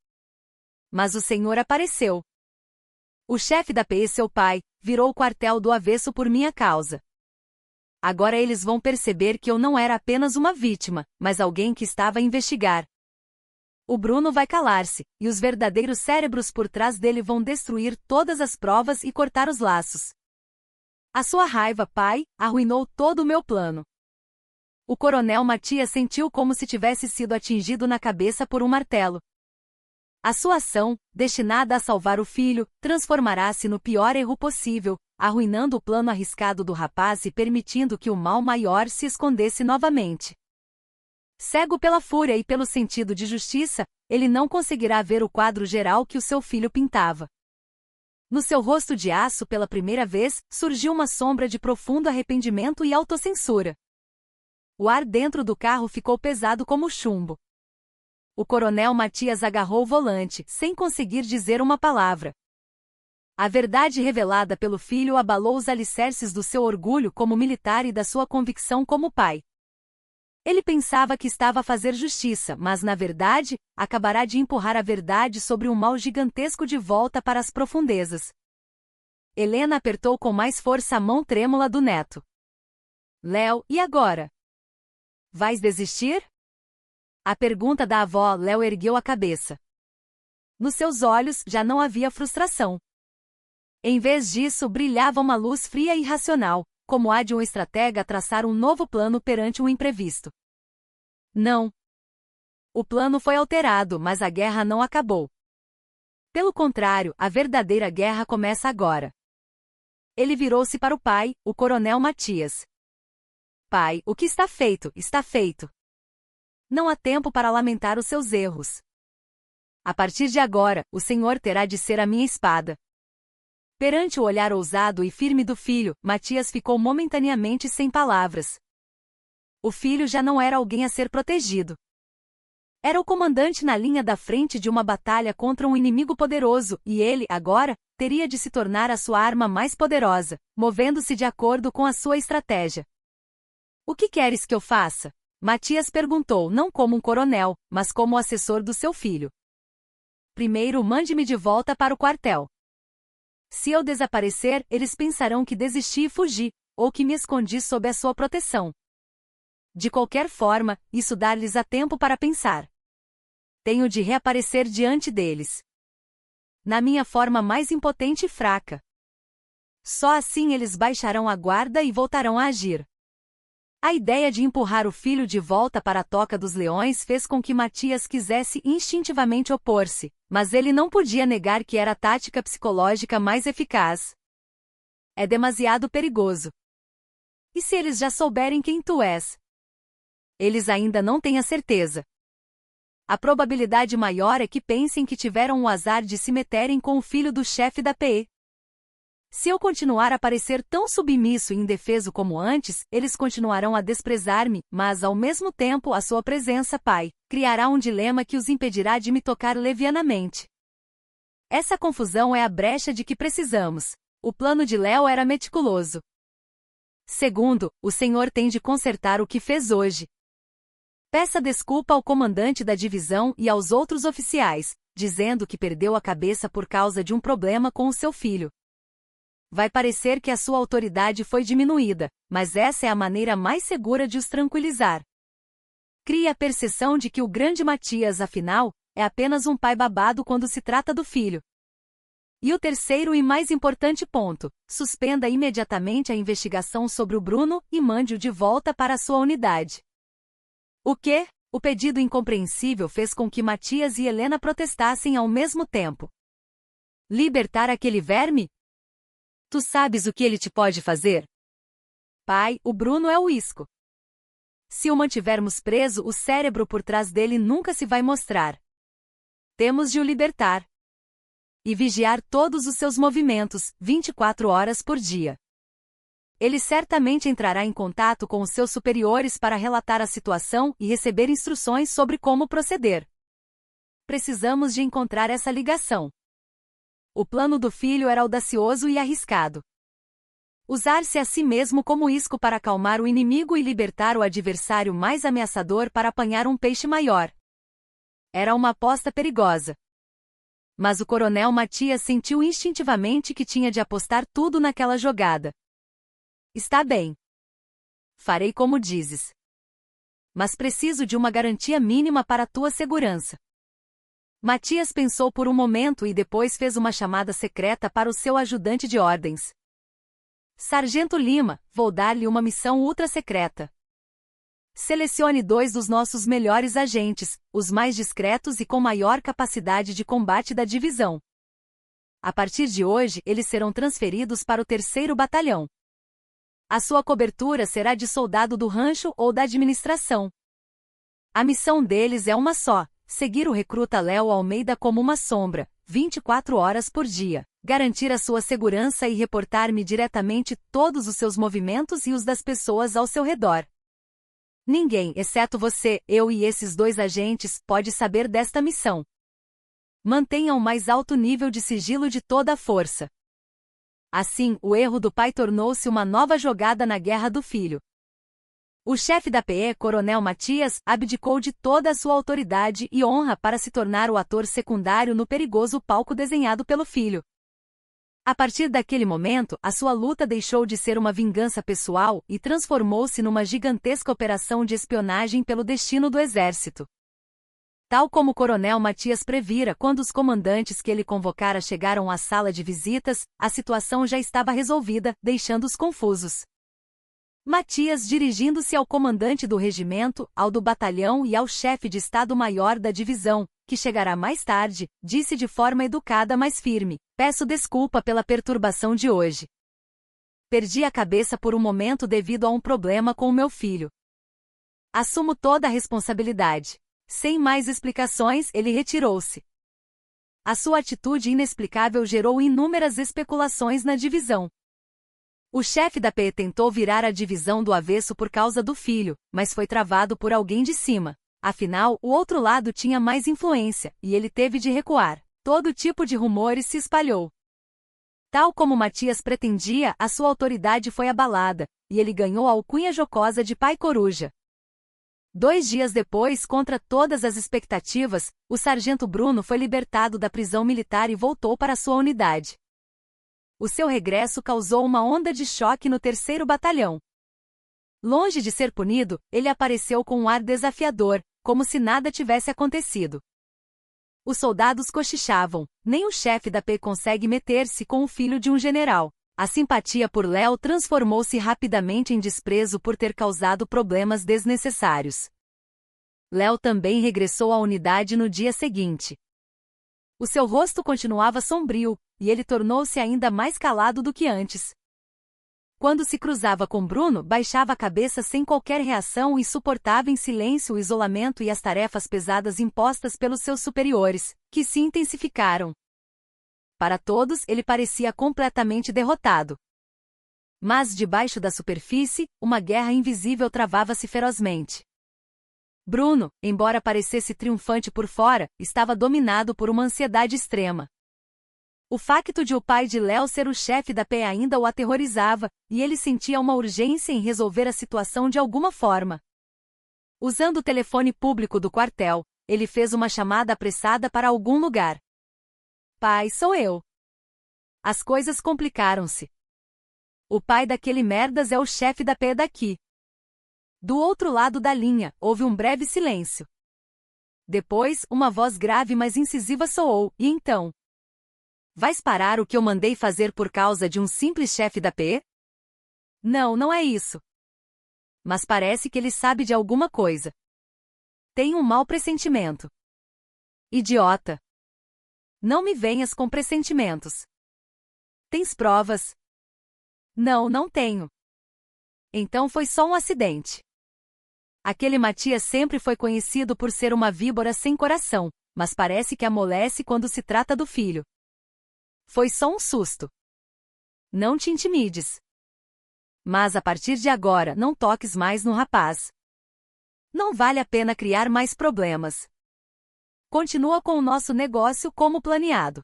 Mas o senhor apareceu. O chefe da PE, seu pai, virou o quartel do avesso por minha causa. Agora eles vão perceber que eu não era apenas uma vítima, mas alguém que estava a investigar. O Bruno vai calar-se, e os verdadeiros cérebros por trás dele vão destruir todas as provas e cortar os laços. A sua raiva, pai, arruinou todo o meu plano. O coronel Matias sentiu como se tivesse sido atingido na cabeça por um martelo. A sua ação, destinada a salvar o filho, transformará-se no pior erro possível, arruinando o plano arriscado do rapaz e permitindo que o mal maior se escondesse novamente. Cego pela fúria e pelo sentido de justiça, ele não conseguirá ver o quadro geral que o seu filho pintava. No seu rosto de aço, pela primeira vez, surgiu uma sombra de profundo arrependimento e autocensura. O ar dentro do carro ficou pesado como chumbo. O coronel Matias agarrou o volante, sem conseguir dizer uma palavra. A verdade revelada pelo filho abalou os alicerces do seu orgulho como militar e da sua convicção como pai. Ele pensava que estava a fazer justiça, mas na verdade, acabará de empurrar a verdade sobre um mal gigantesco de volta para as profundezas. Helena apertou com mais força a mão trêmula do neto. Léo, e agora? Vais desistir? A pergunta da avó. Léo ergueu a cabeça. Nos seus olhos já não havia frustração. Em vez disso, brilhava uma luz fria e racional, como a de um estratega a traçar um novo plano perante um imprevisto. Não. O plano foi alterado, mas a guerra não acabou. Pelo contrário, a verdadeira guerra começa agora. Ele virou-se para o pai, o coronel Matias. Pai, o que está feito, está feito. Não há tempo para lamentar os seus erros. A partir de agora, o senhor terá de ser a minha espada. Perante o olhar ousado e firme do filho, Matias ficou momentaneamente sem palavras. O filho já não era alguém a ser protegido. Era o comandante na linha da frente de uma batalha contra um inimigo poderoso, e ele, agora, teria de se tornar a sua arma mais poderosa, movendo-se de acordo com a sua estratégia. O que queres que eu faça? Matias perguntou, não como um coronel, mas como assessor do seu filho. Primeiro, mande-me de volta para o quartel. Se eu desaparecer, eles pensarão que desisti e fugi, ou que me escondi sob a sua proteção. De qualquer forma, isso dá-lhes a tempo para pensar. Tenho de reaparecer diante deles. Na minha forma mais impotente e fraca. Só assim eles baixarão a guarda e voltarão a agir. A ideia de empurrar o filho de volta para a toca dos leões fez com que Matias quisesse instintivamente opor-se, mas ele não podia negar que era a tática psicológica mais eficaz. É demasiado perigoso. E se eles já souberem quem tu és? Eles ainda não têm a certeza. A probabilidade maior é que pensem que tiveram o azar de se meterem com o filho do chefe da PE. Se eu continuar a parecer tão submisso e indefeso como antes, eles continuarão a desprezar-me, mas ao mesmo tempo a sua presença, pai, criará um dilema que os impedirá de me tocar levianamente. Essa confusão é a brecha de que precisamos. O plano de Léo era meticuloso. Segundo, o senhor tem de consertar o que fez hoje. Peça desculpa ao comandante da divisão e aos outros oficiais, dizendo que perdeu a cabeça por causa de um problema com o seu filho. Vai parecer que a sua autoridade foi diminuída, mas essa é a maneira mais segura de os tranquilizar. Crie a percepção de que o grande Matias, afinal, é apenas um pai babado quando se trata do filho. E o terceiro e mais importante ponto, suspenda imediatamente a investigação sobre o Bruno e mande-o de volta para a sua unidade. O quê? O pedido incompreensível fez com que Matias e Helena protestassem ao mesmo tempo. Libertar aquele verme? Tu sabes o que ele te pode fazer? Pai, o Bruno é o isco. Se o mantivermos preso, o cérebro por trás dele nunca se vai mostrar. Temos de o libertar. E vigiar todos os seus movimentos, 24 horas por dia. Ele certamente entrará em contato com os seus superiores para relatar a situação e receber instruções sobre como proceder. Precisamos de encontrar essa ligação. O plano do filho era audacioso e arriscado. Usar-se a si mesmo como isco para acalmar o inimigo e libertar o adversário mais ameaçador para apanhar um peixe maior. Era uma aposta perigosa. Mas o coronel Matias sentiu instintivamente que tinha de apostar tudo naquela jogada. Está bem. Farei como dizes. Mas preciso de uma garantia mínima para tua segurança. Matias pensou por um momento e depois fez uma chamada secreta para o seu ajudante de ordens. Sargento Lima, vou dar-lhe uma missão ultra-secreta. Selecione 2 dos nossos melhores agentes, os mais discretos e com maior capacidade de combate da divisão. A partir de hoje, eles serão transferidos para o 3º Batalhão. A sua cobertura será de soldado do rancho ou da administração. A missão deles é uma só: seguir o recruta Léo Almeida como uma sombra, 24 horas por dia, garantir a sua segurança e reportar-me diretamente todos os seus movimentos e os das pessoas ao seu redor. Ninguém, exceto você, eu e esses 2 agentes, pode saber desta missão. Mantenha o mais alto nível de sigilo de toda a força. Assim, o erro do pai tornou-se uma nova jogada na guerra do filho. O chefe da PE, Coronel Matias, abdicou de toda a sua autoridade e honra para se tornar o ator secundário no perigoso palco desenhado pelo filho. A partir daquele momento, a sua luta deixou de ser uma vingança pessoal e transformou-se numa gigantesca operação de espionagem pelo destino do exército. Tal como o coronel Matias previra quando os comandantes que ele convocara chegaram à sala de visitas, a situação já estava resolvida, deixando-os confusos. Matias, dirigindo-se ao comandante do regimento, ao do batalhão e ao chefe de Estado-Maior da divisão, que chegará mais tarde, disse de forma educada mas firme: peço desculpa pela perturbação de hoje. Perdi a cabeça por um momento devido a um problema com o meu filho. Assumo toda a responsabilidade. Sem mais explicações, ele retirou-se. A sua atitude inexplicável gerou inúmeras especulações na divisão. O chefe da PE tentou virar a divisão do avesso por causa do filho, mas foi travado por alguém de cima. Afinal, o outro lado tinha mais influência, e ele teve de recuar. Todo tipo de rumores se espalhou. Tal como Matias pretendia, a sua autoridade foi abalada, e ele ganhou a alcunha jocosa de Pai Coruja. 2 dias depois, contra todas as expectativas, o sargento Bruno foi libertado da prisão militar e voltou para sua unidade. O seu regresso causou uma onda de choque no 3º Batalhão. Longe de ser punido, ele apareceu com um ar desafiador, como se nada tivesse acontecido. Os soldados cochichavam: nem o chefe da PE consegue meter-se com o filho de um general. A simpatia por Léo transformou-se rapidamente em desprezo por ter causado problemas desnecessários. Léo também regressou à unidade no dia seguinte. O seu rosto continuava sombrio, e ele tornou-se ainda mais calado do que antes. Quando se cruzava com Bruno, baixava a cabeça sem qualquer reação e suportava em silêncio o isolamento e as tarefas pesadas impostas pelos seus superiores, que se intensificaram. Para todos, ele parecia completamente derrotado. Mas debaixo da superfície, uma guerra invisível travava-se ferozmente. Bruno, embora parecesse triunfante por fora, estava dominado por uma ansiedade extrema. O facto de o pai de Léo ser o chefe da PE ainda o aterrorizava, e ele sentia uma urgência em resolver a situação de alguma forma. Usando o telefone público do quartel, ele fez uma chamada apressada para algum lugar. Pai, sou eu. As coisas complicaram-se. O pai daquele merdas é o chefe da PE daqui. Do outro lado da linha, houve um breve silêncio. Depois, uma voz grave mas incisiva soou, e então... Vais parar o que eu mandei fazer por causa de um simples chefe da PE? Não, não é isso. Mas parece que ele sabe de alguma coisa. Tenho um mau pressentimento. Idiota! Não me venhas com pressentimentos. Tens provas? Não, não tenho. Então foi só um acidente. Aquele Matias sempre foi conhecido por ser uma víbora sem coração, mas parece que amolece quando se trata do filho. Foi só um susto. Não te intimides. Mas a partir de agora não toques mais no rapaz. Não vale a pena criar mais problemas. Continua com o nosso negócio como planeado.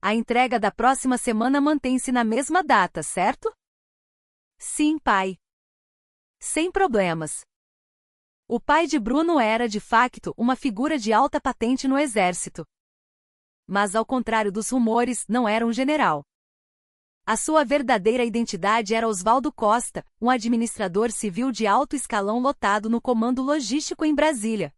A entrega da próxima semana mantém-se na mesma data, certo? Sim, pai. Sem problemas. O pai de Bruno era, de facto, uma figura de alta patente no exército. Mas, ao contrário dos rumores, não era um general. A sua verdadeira identidade era Osvaldo Costa, um administrador civil de alto escalão lotado no comando logístico em Brasília.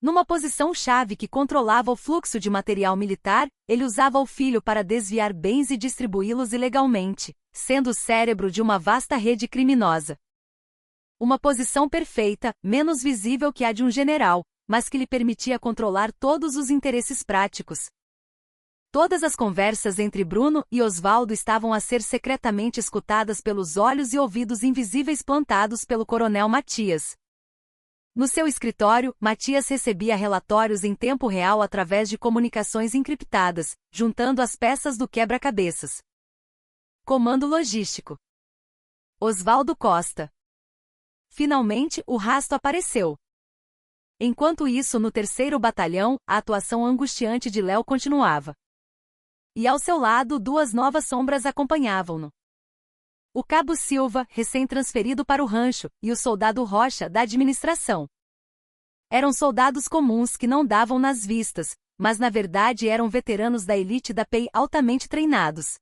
Numa posição-chave que controlava o fluxo de material militar, ele usava o filho para desviar bens e distribuí-los ilegalmente, sendo o cérebro de uma vasta rede criminosa. Uma posição perfeita, menos visível que a de um general, mas que lhe permitia controlar todos os interesses práticos. Todas as conversas entre Bruno e Osvaldo estavam a ser secretamente escutadas pelos olhos e ouvidos invisíveis plantados pelo coronel Matias. No seu escritório, Matias recebia relatórios em tempo real através de comunicações encriptadas, juntando as peças do quebra-cabeças. Comando logístico. Osvaldo Costa. Finalmente, o rastro apareceu. Enquanto isso, no 3º Batalhão, a atuação angustiante de Léo continuava. E ao seu lado, 2 novas sombras acompanhavam-no. O cabo Silva, recém-transferido para o rancho, e o soldado Rocha, da administração. Eram soldados comuns que não davam nas vistas, mas na verdade eram veteranos da elite da PEI altamente treinados.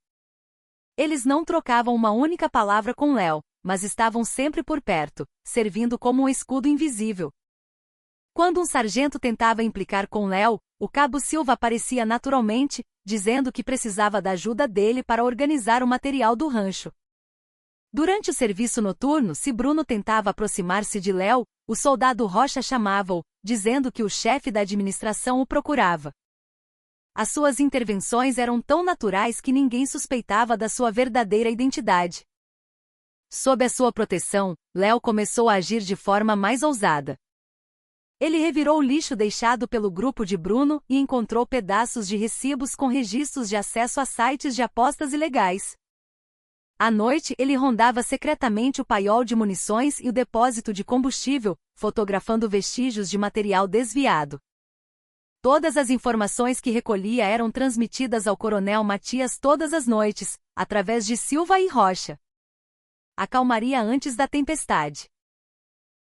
Eles não trocavam uma única palavra com Léo, mas estavam sempre por perto, servindo como um escudo invisível. Quando um sargento tentava implicar com Léo, o cabo Silva aparecia naturalmente, dizendo que precisava da ajuda dele para organizar o material do rancho. Durante o serviço noturno, se Bruno tentava aproximar-se de Léo, o soldado Rocha chamava-o, dizendo que o chefe da administração o procurava. As suas intervenções eram tão naturais que ninguém suspeitava da sua verdadeira identidade. Sob a sua proteção, Léo começou a agir de forma mais ousada. Ele revirou o lixo deixado pelo grupo de Bruno e encontrou pedaços de recibos com registros de acesso a sites de apostas ilegais. À noite, ele rondava secretamente o paiol de munições e o depósito de combustível, fotografando vestígios de material desviado. Todas as informações que recolhia eram transmitidas ao coronel Matias todas as noites, através de Silva e Rocha. A calmaria antes da tempestade.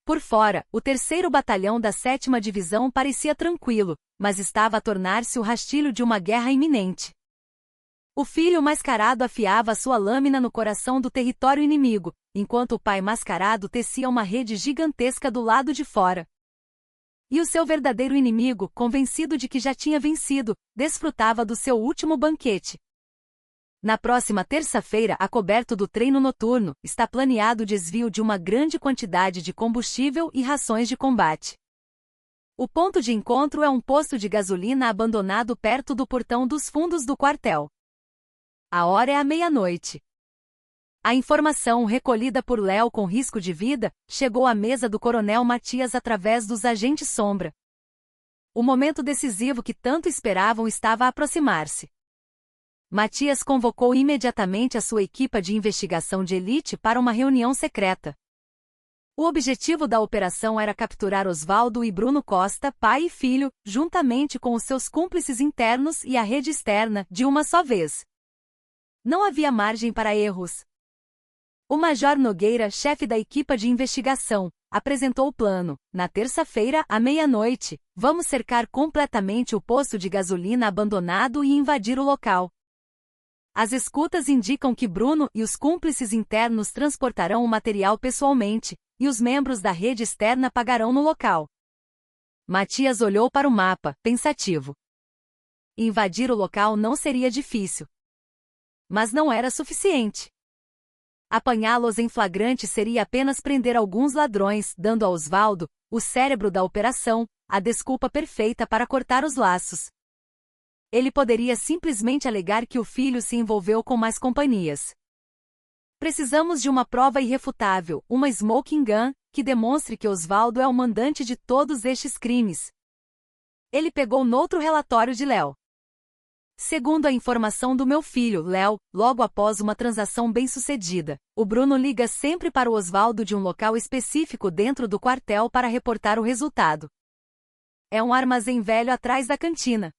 Por fora, o 3º Batalhão da 7ª Divisão parecia tranquilo, mas estava a tornar-se o rastilho de uma guerra iminente. O filho mascarado afiava sua lâmina no coração do território inimigo, enquanto o pai mascarado tecia uma rede gigantesca do lado de fora. E o seu verdadeiro inimigo, convencido de que já tinha vencido, desfrutava do seu último banquete. Na próxima terça-feira, acoberto do treino noturno, está planeado o desvio de uma grande quantidade de combustível e rações de combate. O ponto de encontro é um posto de gasolina abandonado perto do portão dos fundos do quartel. A hora é a meia-noite. A informação recolhida por Léo com risco de vida chegou à mesa do coronel Matias através dos agentes sombra. O momento decisivo que tanto esperavam estava a aproximar-se. Matias convocou imediatamente a sua equipe de investigação de elite para uma reunião secreta. O objetivo da operação era capturar Osvaldo e Bruno Costa, pai e filho, juntamente com os seus cúmplices internos e a rede externa, de uma só vez. Não havia margem para erros. O Major Nogueira, chefe da equipe de investigação, apresentou o plano. Na terça-feira, à meia-noite, vamos cercar completamente o posto de gasolina abandonado e invadir o local. As escutas indicam que Bruno e os cúmplices internos transportarão o material pessoalmente, e os membros da rede externa pagarão no local. Matias olhou para o mapa, pensativo. Invadir o local não seria difícil. Mas não era suficiente. Apanhá-los em flagrante seria apenas prender alguns ladrões, dando a Osvaldo, o cérebro da operação, a desculpa perfeita para cortar os laços. Ele poderia simplesmente alegar que o filho se envolveu com mais companhias. Precisamos de uma prova irrefutável, uma smoking gun, que demonstre que Osvaldo é o mandante de todos estes crimes. Ele pegou noutro relatório de Léo. Segundo a informação do meu filho, Léo, logo após uma transação bem-sucedida, o Bruno liga sempre para o Osvaldo de um local específico dentro do quartel para reportar o resultado. É um armazém velho atrás da cantina.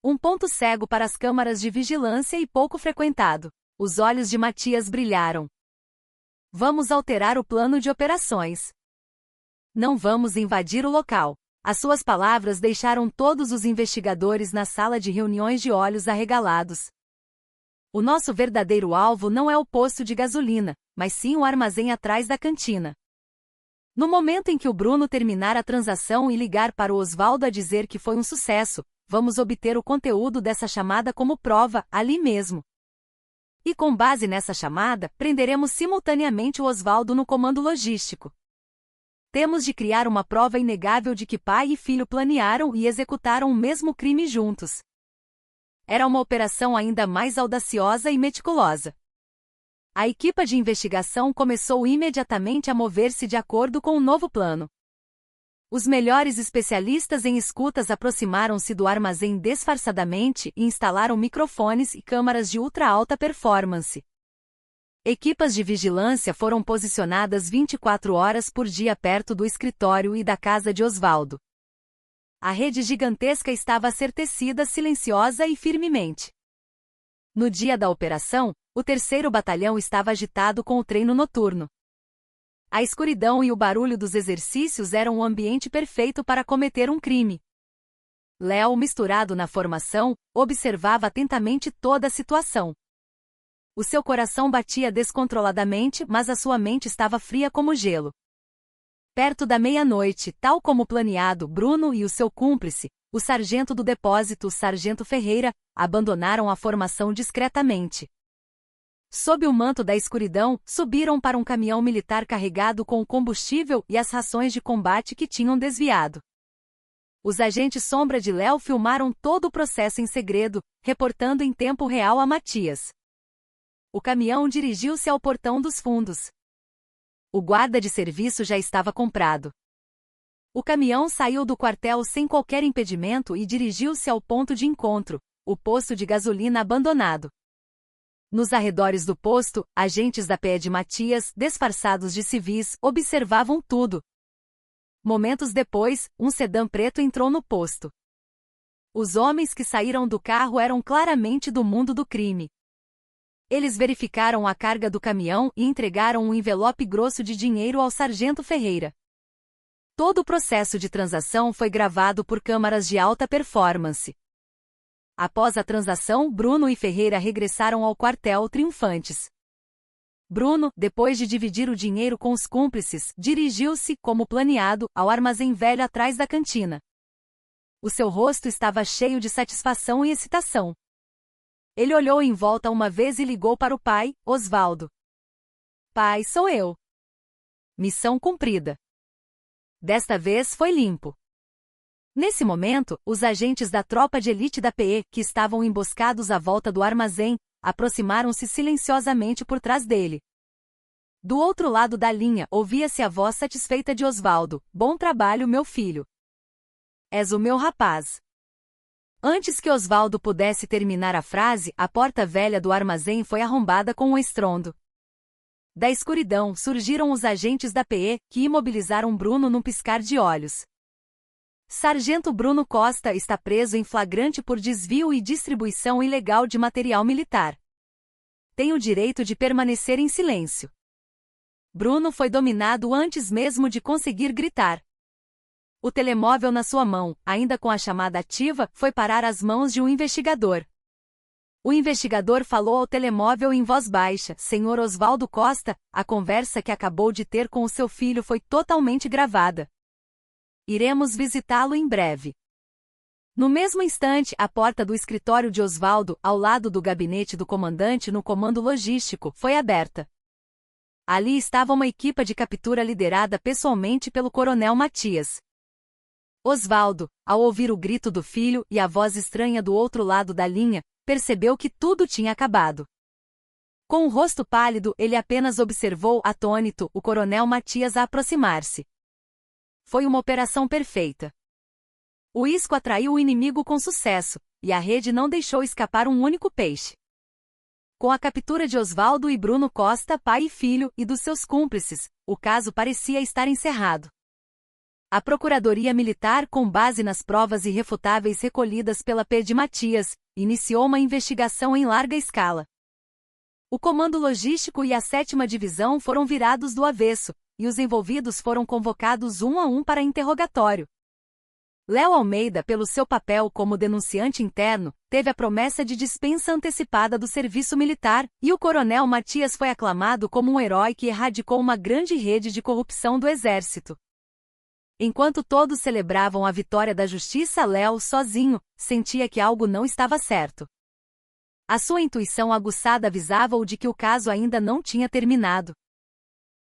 Um ponto cego para as câmaras de vigilância e pouco frequentado. Os olhos de Matias brilharam. Vamos alterar o plano de operações. Não vamos invadir o local. As suas palavras deixaram todos os investigadores na sala de reuniões de olhos arregalados. O nosso verdadeiro alvo não é o posto de gasolina, mas sim o armazém atrás da cantina. No momento em que o Bruno terminar a transação e ligar para o Osvaldo a dizer que foi um sucesso, vamos obter o conteúdo dessa chamada como prova, ali mesmo. E com base nessa chamada, prenderemos simultaneamente o Osvaldo no comando logístico. Temos de criar uma prova inegável de que pai e filho planearam e executaram o mesmo crime juntos. Era uma operação ainda mais audaciosa e meticulosa. A equipe de investigação começou imediatamente a mover-se de acordo com o novo plano. Os melhores especialistas em escutas aproximaram-se do armazém disfarçadamente e instalaram microfones e câmaras de ultra-alta performance. Equipas de vigilância foram posicionadas 24 horas por dia perto do escritório e da casa de Osvaldo. A rede gigantesca estava a ser tecida silenciosa e firmemente. No dia da operação, o 3º Batalhão estava agitado com o treino noturno. A escuridão e o barulho dos exercícios eram o ambiente perfeito para cometer um crime. Léo, misturado na formação, observava atentamente toda a situação. O seu coração batia descontroladamente, mas a sua mente estava fria como gelo. Perto da meia-noite, tal como planeado, Bruno e o seu cúmplice, o sargento do depósito, o sargento Ferreira, abandonaram a formação discretamente. Sob o manto da escuridão, subiram para um caminhão militar carregado com o combustível e as rações de combate que tinham desviado. Os agentes sombra de Léo filmaram todo o processo em segredo, reportando em tempo real a Matias. O caminhão dirigiu-se ao portão dos fundos. O guarda de serviço já estava comprado. O caminhão saiu do quartel sem qualquer impedimento e dirigiu-se ao ponto de encontro, o posto de gasolina abandonado. Nos arredores do posto, agentes da PE de Matias, disfarçados de civis, observavam tudo. Momentos depois, um sedã preto entrou no posto. Os homens que saíram do carro eram claramente do mundo do crime. Eles verificaram a carga do caminhão e entregaram um envelope grosso de dinheiro ao sargento Ferreira. Todo o processo de transação foi gravado por câmaras de alta performance. Após a transação, Bruno e Ferreira regressaram ao quartel triunfantes. Bruno, depois de dividir o dinheiro com os cúmplices, dirigiu-se, como planeado, ao armazém velho atrás da cantina. O seu rosto estava cheio de satisfação e excitação. Ele olhou em volta uma vez e ligou para o pai, Osvaldo. Pai, sou eu. Missão cumprida. Desta vez foi limpo. Nesse momento, os agentes da tropa de elite da PE, que estavam emboscados à volta do armazém, aproximaram-se silenciosamente por trás dele. Do outro lado da linha, ouvia-se a voz satisfeita de Osvaldo. Bom trabalho, meu filho. És o meu rapaz. Antes que Osvaldo pudesse terminar a frase, a porta velha do armazém foi arrombada com um estrondo. Da escuridão surgiram os agentes da PE, que imobilizaram Bruno num piscar de olhos. Sargento Bruno Costa está preso em flagrante por desvio e distribuição ilegal de material militar. Tem o direito de permanecer em silêncio. Bruno foi dominado antes mesmo de conseguir gritar. O telemóvel na sua mão, ainda com a chamada ativa, foi parar às mãos de um investigador. O investigador falou ao telemóvel em voz baixa: Senhor Osvaldo Costa, a conversa que acabou de ter com o seu filho foi totalmente gravada. Iremos visitá-lo em breve. No mesmo instante, a porta do escritório de Osvaldo, ao lado do gabinete do comandante no comando logístico, foi aberta. Ali estava uma equipa de captura liderada pessoalmente pelo coronel Matias. Osvaldo, ao ouvir o grito do filho e a voz estranha do outro lado da linha, percebeu que tudo tinha acabado. Com o rosto pálido, ele apenas observou, atônito, o coronel Matias a aproximar-se. Foi uma operação perfeita. O isco atraiu o inimigo com sucesso, e a rede não deixou escapar um único peixe. Com a captura de Osvaldo e Bruno Costa, pai e filho, e dos seus cúmplices, o caso parecia estar encerrado. A Procuradoria Militar, com base nas provas irrefutáveis recolhidas pela P. de Matias, iniciou uma investigação em larga escala. O Comando Logístico e a 7ª Divisão foram virados do avesso, e os envolvidos foram convocados um a um para interrogatório. Léo Almeida, pelo seu papel como denunciante interno, teve a promessa de dispensa antecipada do serviço militar, e o coronel Matias foi aclamado como um herói que erradicou uma grande rede de corrupção do Exército. Enquanto todos celebravam a vitória da justiça, Léo, sozinho, sentia que algo não estava certo. A sua intuição aguçada avisava-o de que o caso ainda não tinha terminado.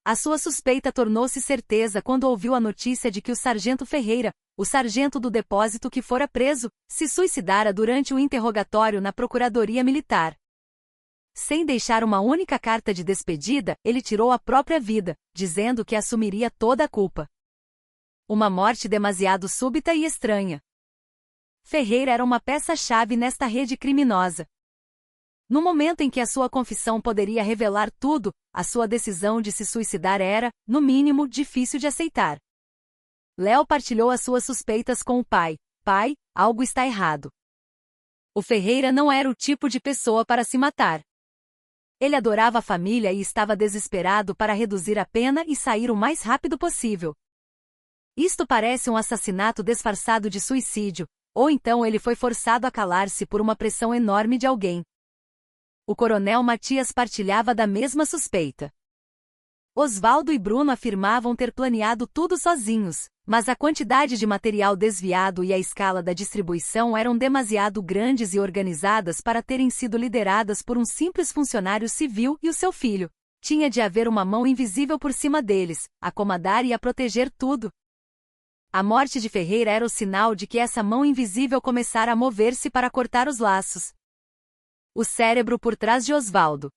A sua suspeita tornou-se certeza quando ouviu a notícia de que o sargento Ferreira, o sargento do depósito que fora preso, se suicidara durante o interrogatório na Procuradoria Militar. Sem deixar uma única carta de despedida, ele tirou a própria vida, dizendo que assumiria toda a culpa. Uma morte demasiado súbita e estranha. Ferreira era uma peça-chave nesta rede criminosa. No momento em que a sua confissão poderia revelar tudo, a sua decisão de se suicidar era, no mínimo, difícil de aceitar. Léo partilhou as suas suspeitas com o pai. Pai, algo está errado. O Ferreira não era o tipo de pessoa para se matar. Ele adorava a família e estava desesperado para reduzir a pena e sair o mais rápido possível. Isto parece um assassinato disfarçado de suicídio, ou então ele foi forçado a calar-se por uma pressão enorme de alguém. O coronel Matias partilhava da mesma suspeita. Osvaldo e Bruno afirmavam ter planeado tudo sozinhos, mas a quantidade de material desviado e a escala da distribuição eram demasiado grandes e organizadas para terem sido lideradas por um simples funcionário civil e o seu filho. Tinha de haver uma mão invisível por cima deles, a comandar e a proteger tudo. A morte de Ferreira era o sinal de que essa mão invisível começara a mover-se para cortar os laços. O cérebro por trás de Osvaldo.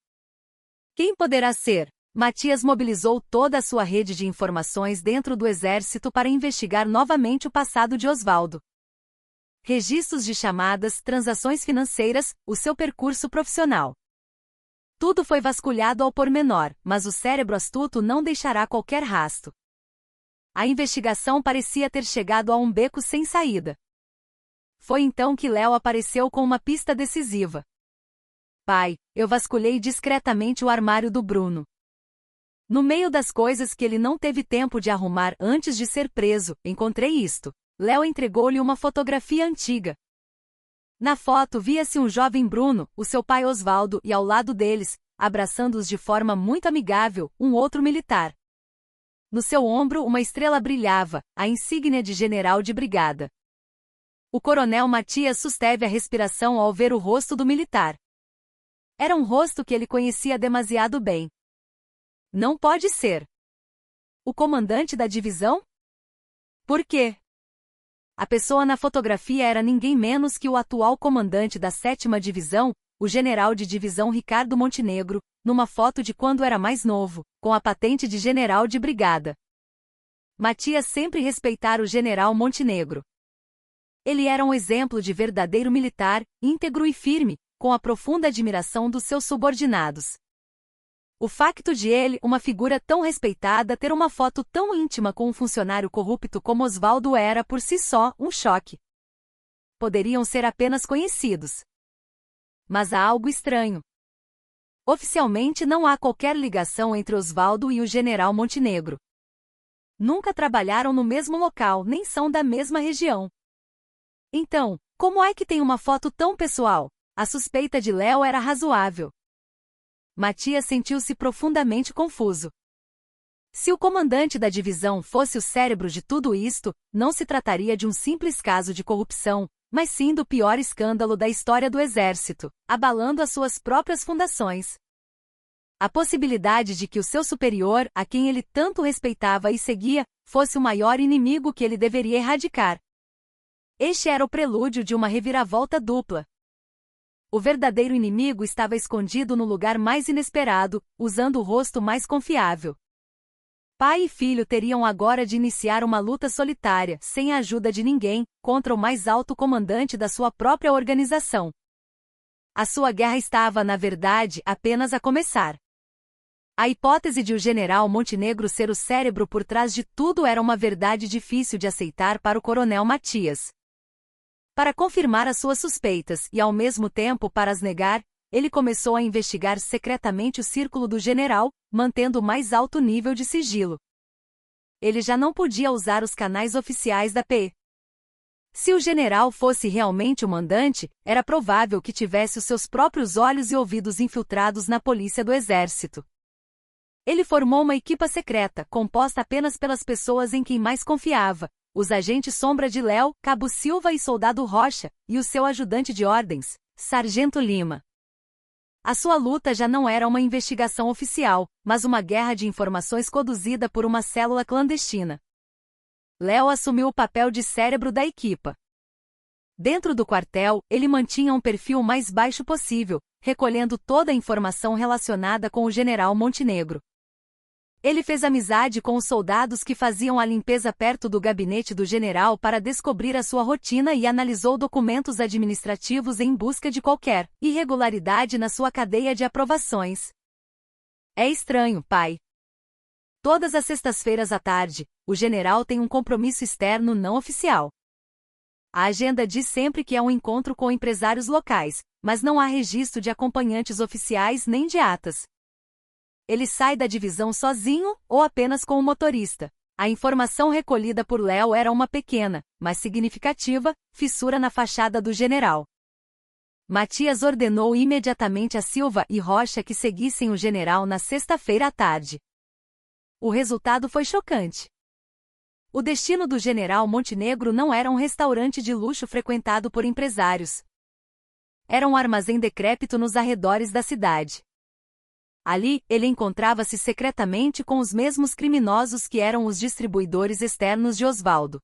Quem poderá ser? Matias mobilizou toda a sua rede de informações dentro do Exército para investigar novamente o passado de Osvaldo. Registros de chamadas, transações financeiras, o seu percurso profissional. Tudo foi vasculhado ao pormenor, mas o cérebro astuto não deixará qualquer rastro. A investigação parecia ter chegado a um beco sem saída. Foi então que Léo apareceu com uma pista decisiva. Pai, eu vasculhei discretamente o armário do Bruno. No meio das coisas que ele não teve tempo de arrumar antes de ser preso, encontrei isto. Léo entregou-lhe uma fotografia antiga. Na foto via-se um jovem Bruno, o seu pai Osvaldo e ao lado deles, abraçando-os de forma muito amigável, um outro militar. No seu ombro uma estrela brilhava, a insígnia de general de brigada. O coronel Matias susteve a respiração ao ver o rosto do militar. Era um rosto que ele conhecia demasiado bem. Não pode ser. O comandante da divisão? Por quê? A pessoa na fotografia era ninguém menos que o atual comandante da 7ª Divisão, o general de divisão Ricardo Montenegro, numa foto de quando era mais novo, com a patente de general de brigada. Matias sempre respeitara o general Montenegro. Ele era um exemplo de verdadeiro militar, íntegro e firme, com a profunda admiração dos seus subordinados. O facto de ele, uma figura tão respeitada, ter uma foto tão íntima com um funcionário corrupto como Osvaldo era por si só um choque. Poderiam ser apenas conhecidos. Mas há algo estranho. Oficialmente não há qualquer ligação entre Osvaldo e o general Montenegro. Nunca trabalharam no mesmo local, nem são da mesma região. Então, como é que tem uma foto tão pessoal? A suspeita de Léo era razoável. Matias sentiu-se profundamente confuso. Se o comandante da divisão fosse o cérebro de tudo isto, não se trataria de um simples caso de corrupção, mas sim do pior escândalo da história do Exército, abalando as suas próprias fundações. A possibilidade de que o seu superior, a quem ele tanto respeitava e seguia, fosse o maior inimigo que ele deveria erradicar. Este era o prelúdio de uma reviravolta dupla. O verdadeiro inimigo estava escondido no lugar mais inesperado, usando o rosto mais confiável. Pai e filho teriam agora de iniciar uma luta solitária, sem a ajuda de ninguém, contra o mais alto comandante da sua própria organização. A sua guerra estava, na verdade, apenas a começar. A hipótese de o general Montenegro ser o cérebro por trás de tudo era uma verdade difícil de aceitar para o coronel Matias. Para confirmar as suas suspeitas e ao mesmo tempo para as negar, ele começou a investigar secretamente o círculo do general, mantendo o mais alto nível de sigilo. Ele já não podia usar os canais oficiais da PE. Se o general fosse realmente o mandante, era provável que tivesse os seus próprios olhos e ouvidos infiltrados na polícia do exército. Ele formou uma equipa secreta, composta apenas pelas pessoas em quem mais confiava, os agentes Sombra de Léo, Cabo Silva e Soldado Rocha, e o seu ajudante de ordens, Sargento Lima. A sua luta já não era uma investigação oficial, mas uma guerra de informações conduzida por uma célula clandestina. Léo assumiu o papel de cérebro da equipa. Dentro do quartel, ele mantinha um perfil mais baixo possível, recolhendo toda a informação relacionada com o general Montenegro. Ele fez amizade com os soldados que faziam a limpeza perto do gabinete do general para descobrir a sua rotina e analisou documentos administrativos em busca de qualquer irregularidade na sua cadeia de aprovações. É estranho, pai. Todas as sextas-feiras à tarde, o general tem um compromisso externo não oficial. A agenda diz sempre que é um encontro com empresários locais, mas não há registro de acompanhantes oficiais nem de atas. Ele sai da divisão sozinho ou apenas com o motorista. A informação recolhida por Léo era uma pequena, mas significativa, fissura na fachada do general. Matias ordenou imediatamente a Silva e Rocha que seguissem o general na sexta-feira à tarde. O resultado foi chocante. O destino do general Montenegro não era um restaurante de luxo frequentado por empresários. Era um armazém decrépito nos arredores da cidade. Ali, ele encontrava-se secretamente com os mesmos criminosos que eram os distribuidores externos de Osvaldo.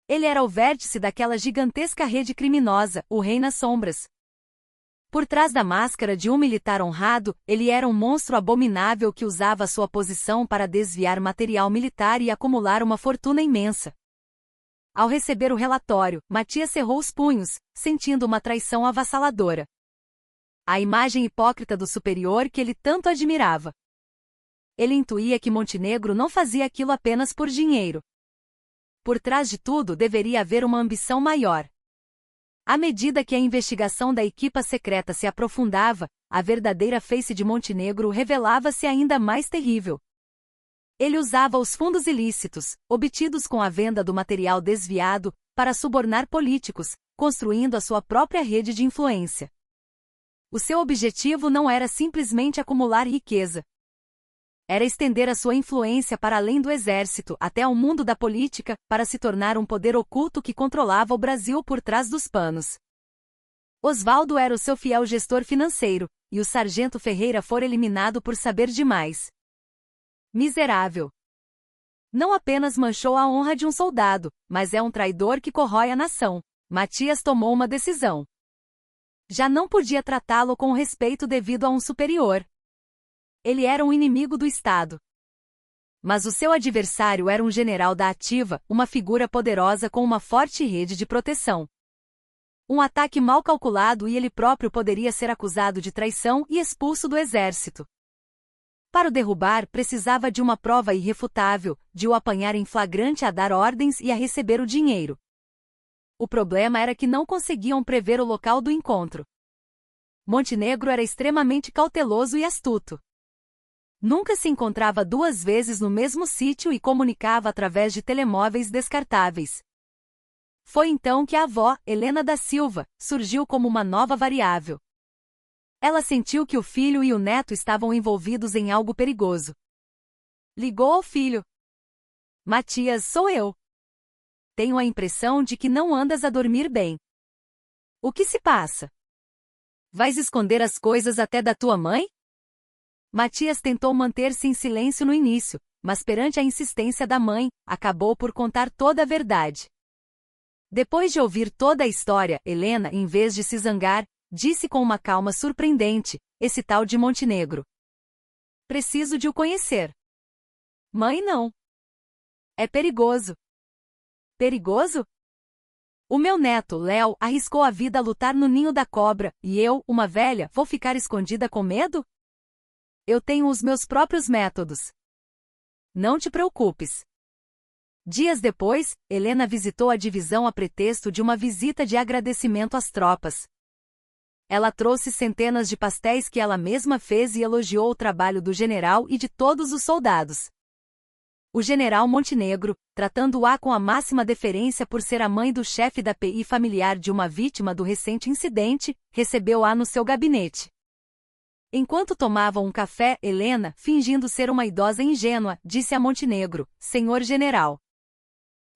Ele era o vértice daquela gigantesca rede criminosa, o Rei nas Sombras. Por trás da máscara de um militar honrado, ele era um monstro abominável que usava sua posição para desviar material militar e acumular uma fortuna imensa. Ao receber o relatório, Matias cerrou os punhos, sentindo uma traição avassaladora. A imagem hipócrita do superior que ele tanto admirava. Ele intuía que Montenegro não fazia aquilo apenas por dinheiro. Por trás de tudo deveria haver uma ambição maior. À medida que a investigação da equipa secreta se aprofundava, a verdadeira face de Montenegro revelava-se ainda mais terrível. Ele usava os fundos ilícitos, obtidos com a venda do material desviado, para subornar políticos, construindo a sua própria rede de influência. O seu objetivo não era simplesmente acumular riqueza. Era estender a sua influência para além do exército, até ao mundo da política, para se tornar um poder oculto que controlava o Brasil por trás dos panos. Osvaldo era o seu fiel gestor financeiro, e o sargento Ferreira fora eliminado por saber demais. Miserável. Não apenas manchou a honra de um soldado, mas é um traidor que corrói a nação. Matias tomou uma decisão. Já não podia tratá-lo com o respeito devido a um superior. Ele era um inimigo do Estado. Mas o seu adversário era um general da ativa, uma figura poderosa com uma forte rede de proteção. Um ataque mal calculado e ele próprio poderia ser acusado de traição e expulso do exército. Para o derrubar, precisava de uma prova irrefutável, de o apanhar em flagrante a dar ordens e a receber o dinheiro. O problema era que não conseguiam prever o local do encontro. Montenegro era extremamente cauteloso e astuto. Nunca se encontrava duas vezes no mesmo sítio e comunicava através de telemóveis descartáveis. Foi então que a avó, Helena da Silva, surgiu como uma nova variável. Ela sentiu que o filho e o neto estavam envolvidos em algo perigoso. Ligou ao filho. Matias, sou eu. Tenho a impressão de que não andas a dormir bem. O que se passa? Vais esconder as coisas até da tua mãe? Matias tentou manter-se em silêncio no início, mas perante a insistência da mãe, acabou por contar toda a verdade. Depois de ouvir toda a história, Helena, em vez de se zangar, disse com uma calma surpreendente: esse tal de Montenegro. Preciso de o conhecer. Mãe, não. É perigoso. Perigoso? O meu neto, Léo, arriscou a vida a lutar no ninho da cobra, e eu, uma velha, vou ficar escondida com medo? Eu tenho os meus próprios métodos. Não te preocupes. Dias depois, Helena visitou a divisão a pretexto de uma visita de agradecimento às tropas. Ela trouxe centenas de pastéis que ela mesma fez e elogiou o trabalho do general e de todos os soldados. O general Montenegro, tratando-a com a máxima deferência por ser a mãe do chefe da PI familiar de uma vítima do recente incidente, recebeu-a no seu gabinete. Enquanto tomavam um café, Helena, fingindo ser uma idosa ingênua, disse a Montenegro: Senhor general,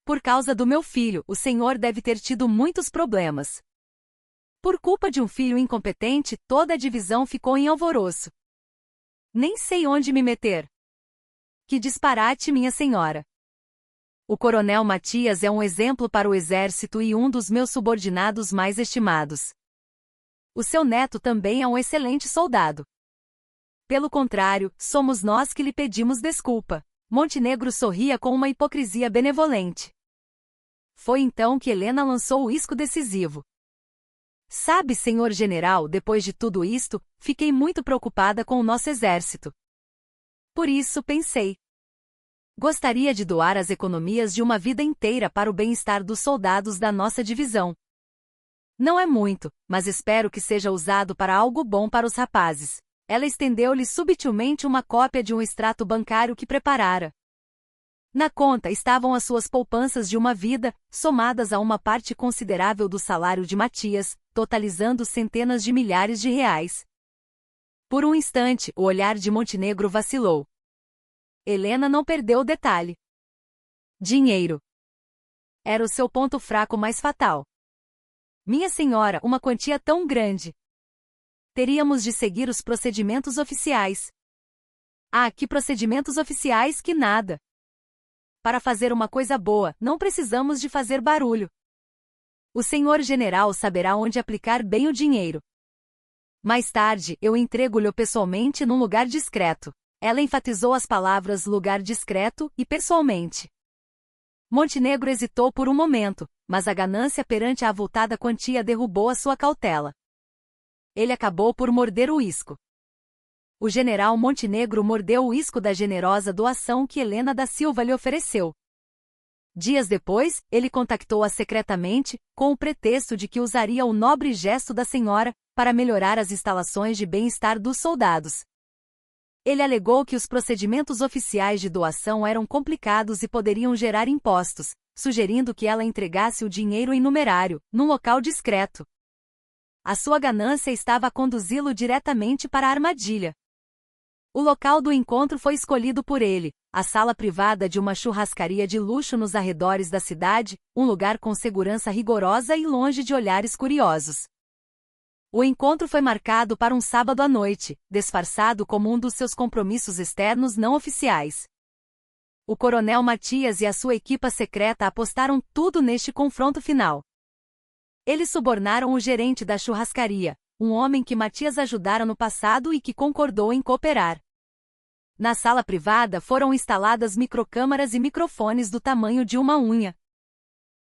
por causa do meu filho, o senhor deve ter tido muitos problemas. Por culpa de um filho incompetente, toda a divisão ficou em alvoroço. Nem sei onde me meter. Que disparate, minha senhora! O coronel Matias é um exemplo para o exército e um dos meus subordinados mais estimados. O seu neto também é um excelente soldado. Pelo contrário, somos nós que lhe pedimos desculpa. Montenegro sorria com uma hipocrisia benevolente. Foi então que Helena lançou o isco decisivo. Sabe, senhor general, depois de tudo isto, fiquei muito preocupada com o nosso exército. Por isso pensei. Gostaria de doar as economias de uma vida inteira para o bem-estar dos soldados da nossa divisão. Não é muito, mas espero que seja usado para algo bom para os rapazes. Ela estendeu-lhe subtilmente uma cópia de um extrato bancário que preparara. Na conta estavam as suas poupanças de uma vida, somadas a uma parte considerável do salário de Matias, totalizando centenas de milhares de reais. Por um instante, o olhar de Montenegro vacilou. Helena não perdeu o detalhe. Dinheiro. Era o seu ponto fraco mais fatal. Minha senhora, uma quantia tão grande. Teríamos de seguir os procedimentos oficiais. Ah, que procedimentos oficiais que nada. Para fazer uma coisa boa, não precisamos de fazer barulho. O senhor general saberá onde aplicar bem o dinheiro. Mais tarde, eu entrego-lhe pessoalmente num lugar discreto. Ela enfatizou as palavras lugar discreto e pessoalmente. Montenegro hesitou por um momento, mas a ganância perante a avultada quantia derrubou a sua cautela. Ele acabou por morder o isco. O general Montenegro mordeu o isco da generosa doação que Helena da Silva lhe ofereceu. Dias depois, ele contactou-a secretamente, com o pretexto de que usaria o nobre gesto da senhora para melhorar as instalações de bem-estar dos soldados. Ele alegou que os procedimentos oficiais de doação eram complicados e poderiam gerar impostos, sugerindo que ela entregasse o dinheiro em numerário, num local discreto. A sua ganância estava a conduzi-lo diretamente para a armadilha. O local do encontro foi escolhido por ele, a sala privada de uma churrascaria de luxo nos arredores da cidade, um lugar com segurança rigorosa e longe de olhares curiosos. O encontro foi marcado para um sábado à noite, disfarçado como um dos seus compromissos externos não oficiais. O coronel Matias e a sua equipa secreta apostaram tudo neste confronto final. Eles subornaram o gerente da churrascaria, um homem que Matias ajudara no passado e que concordou em cooperar. Na sala privada foram instaladas microcâmaras e microfones do tamanho de uma unha.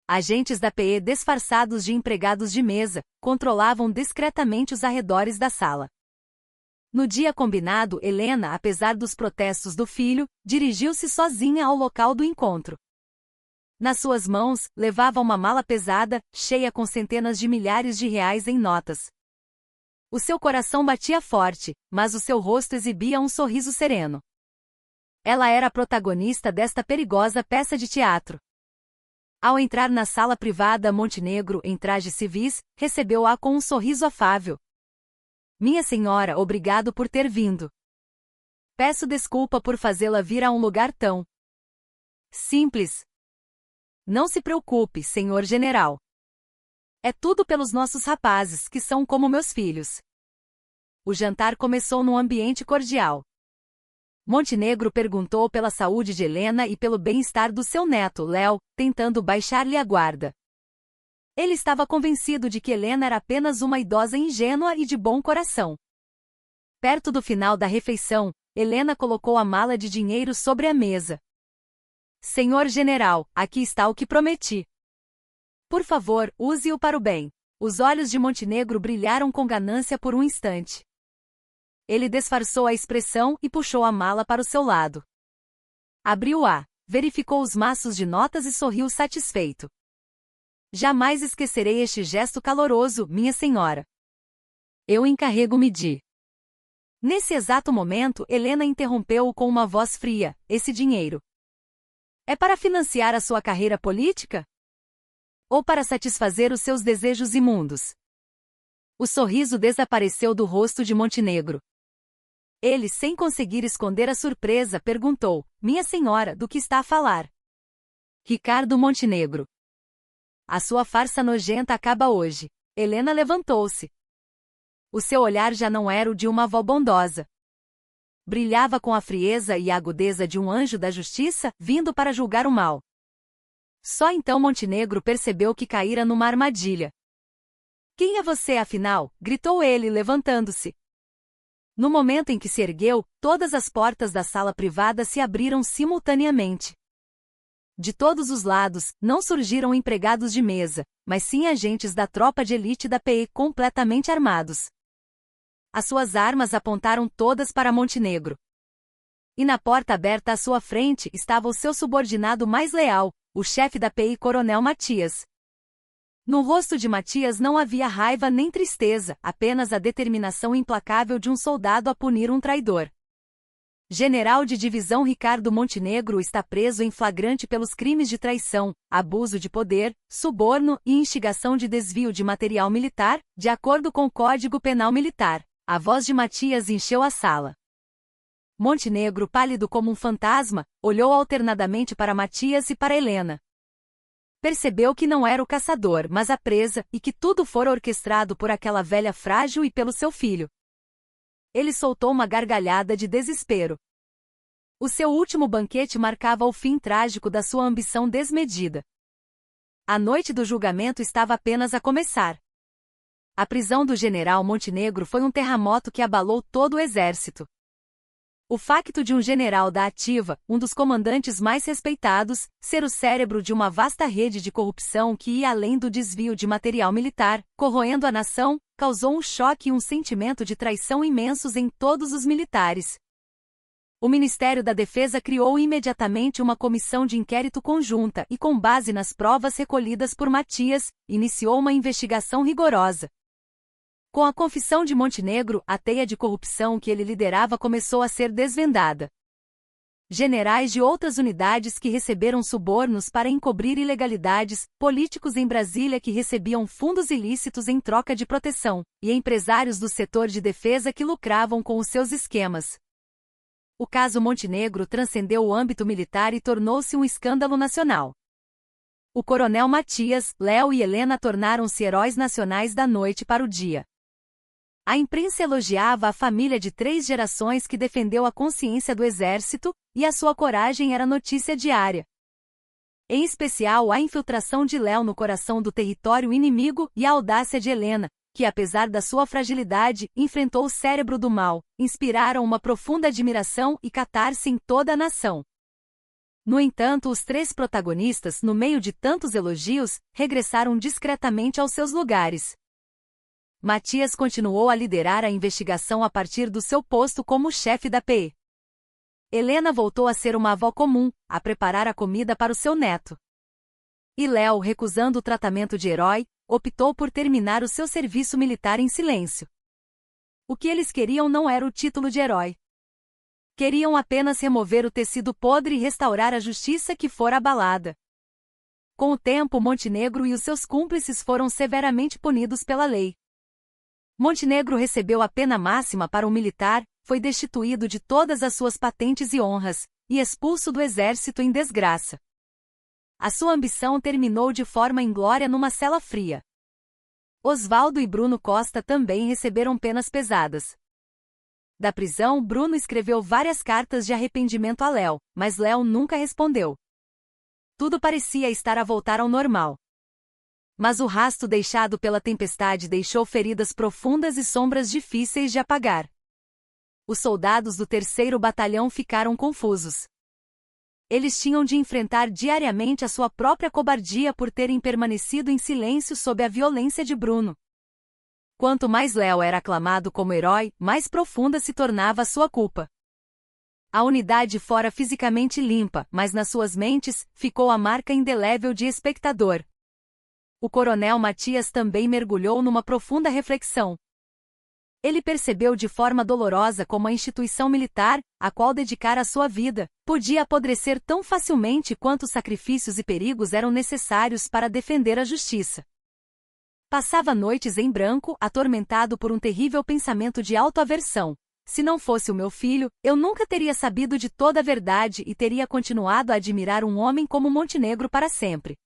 Agentes da PE disfarçados de empregados de mesa, controlavam discretamente os arredores da sala. No dia combinado, Helena, apesar dos protestos do filho, dirigiu-se sozinha ao local do encontro. Nas suas mãos, levava uma mala pesada, cheia com centenas de milhares de reais em notas. O seu coração batia forte, mas o seu rosto exibia um sorriso sereno. Ela era a protagonista desta perigosa peça de teatro. Ao entrar na sala privada, Montenegro, em trajes civis, recebeu-a com um sorriso afável. Minha senhora, obrigado por ter vindo. Peço desculpa por fazê-la vir a um lugar tão simples. Não se preocupe, senhor general. É tudo pelos nossos rapazes, que são como meus filhos. O jantar começou num ambiente cordial. Montenegro perguntou pela saúde de Helena e pelo bem-estar do seu neto, Léo, tentando baixar-lhe a guarda. Ele estava convencido de que Helena era apenas uma idosa ingênua e de bom coração. Perto do final da refeição, Helena colocou a mala de dinheiro sobre a mesa. Senhor general, aqui está o que prometi. Por favor, use-o para o bem. Os olhos de Montenegro brilharam com ganância por um instante. Ele disfarçou a expressão e puxou a mala para o seu lado. Abriu-a, verificou os maços de notas e sorriu satisfeito. Jamais esquecerei este gesto caloroso, minha senhora. Eu encarrego-me de... Nesse exato momento, Helena interrompeu-o com uma voz fria. Esse dinheiro é para financiar a sua carreira política? Ou para satisfazer os seus desejos imundos? O sorriso desapareceu do rosto de Montenegro. Ele, sem conseguir esconder a surpresa, perguntou: Minha senhora, do que está a falar? Ricardo Montenegro. A sua farsa nojenta acaba hoje. Helena levantou-se. O seu olhar já não era o de uma avó bondosa. Brilhava com a frieza e a agudeza de um anjo da justiça, vindo para julgar o mal. Só então Montenegro percebeu que caíra numa armadilha. Quem é você, afinal? Gritou ele, levantando-se. No momento em que se ergueu, todas as portas da sala privada se abriram simultaneamente. De todos os lados, não surgiram empregados de mesa, mas sim agentes da tropa de elite da PE completamente armados. As suas armas apontaram todas para Montenegro. E na porta aberta à sua frente estava o seu subordinado mais leal, o chefe da PI, Coronel Matias. No rosto de Matias não havia raiva nem tristeza, apenas a determinação implacável de um soldado a punir um traidor. General de divisão Ricardo Montenegro está preso em flagrante pelos crimes de traição, abuso de poder, suborno e instigação de desvio de material militar, de acordo com o Código Penal Militar. A voz de Matias encheu a sala. Montenegro, pálido como um fantasma, olhou alternadamente para Matias e para Helena. Percebeu que não era o caçador, mas a presa, e que tudo fora orquestrado por aquela velha frágil e pelo seu filho. Ele soltou uma gargalhada de desespero. O seu último banquete marcava o fim trágico da sua ambição desmedida. A noite do julgamento estava apenas a começar. A prisão do general Montenegro foi um terremoto que abalou todo o exército. O facto de um general da ativa, um dos comandantes mais respeitados, ser o cérebro de uma vasta rede de corrupção que ia além do desvio de material militar, corroendo a nação, causou um choque e um sentimento de traição imensos em todos os militares. O Ministério da Defesa criou imediatamente uma comissão de inquérito conjunta e, com base nas provas recolhidas por Matias, iniciou uma investigação rigorosa. Com a confissão de Montenegro, a teia de corrupção que ele liderava começou a ser desvendada. Generais de outras unidades que receberam subornos para encobrir ilegalidades, políticos em Brasília que recebiam fundos ilícitos em troca de proteção, e empresários do setor de defesa que lucravam com os seus esquemas. O caso Montenegro transcendeu o âmbito militar e tornou-se um escândalo nacional. O coronel Matias, Léo e Helena tornaram-se heróis nacionais da noite para o dia. A imprensa elogiava a família de 3 gerações que defendeu a consciência do exército, e a sua coragem era notícia diária. Em especial a infiltração de Léo no coração do território inimigo e a audácia de Helena, que apesar da sua fragilidade, enfrentou o cérebro do mal, inspiraram uma profunda admiração e catarse em toda a nação. No entanto, os 3 protagonistas, no meio de tantos elogios, regressaram discretamente aos seus lugares. Matias continuou a liderar a investigação a partir do seu posto como chefe da PE. Helena voltou a ser uma avó comum, a preparar a comida para o seu neto. E Léo, recusando o tratamento de herói, optou por terminar o seu serviço militar em silêncio. O que eles queriam não era o título de herói. Queriam apenas remover o tecido podre e restaurar a justiça que fora abalada. Com o tempo, Montenegro e os seus cúmplices foram severamente punidos pela lei. Montenegro recebeu a pena máxima para um militar, foi destituído de todas as suas patentes e honras, e expulso do exército em desgraça. A sua ambição terminou de forma inglória numa cela fria. Osvaldo e Bruno Costa também receberam penas pesadas. da prisão, Bruno escreveu várias cartas de arrependimento a Léo, mas Léo nunca respondeu. Tudo parecia estar a voltar ao normal. Mas o rastro deixado pela tempestade deixou feridas profundas e sombras difíceis de apagar. Os soldados do 3º Batalhão ficaram confusos. Eles tinham de enfrentar diariamente a sua própria cobardia por terem permanecido em silêncio sob a violência de Bruno. Quanto mais Léo era aclamado como herói, mais profunda se tornava a sua culpa. A unidade fora fisicamente limpa, mas nas suas mentes ficou a marca indelével de espectador. O coronel Matias também mergulhou numa profunda reflexão. Ele percebeu de forma dolorosa como a instituição militar, a qual dedicara a sua vida, podia apodrecer tão facilmente quanto sacrifícios e perigos eram necessários para defender a justiça. Passava noites em branco, atormentado por um terrível pensamento de autoaversão. Se não fosse o meu filho, eu nunca teria sabido de toda a verdade e teria continuado a admirar um homem como Montenegro para sempre.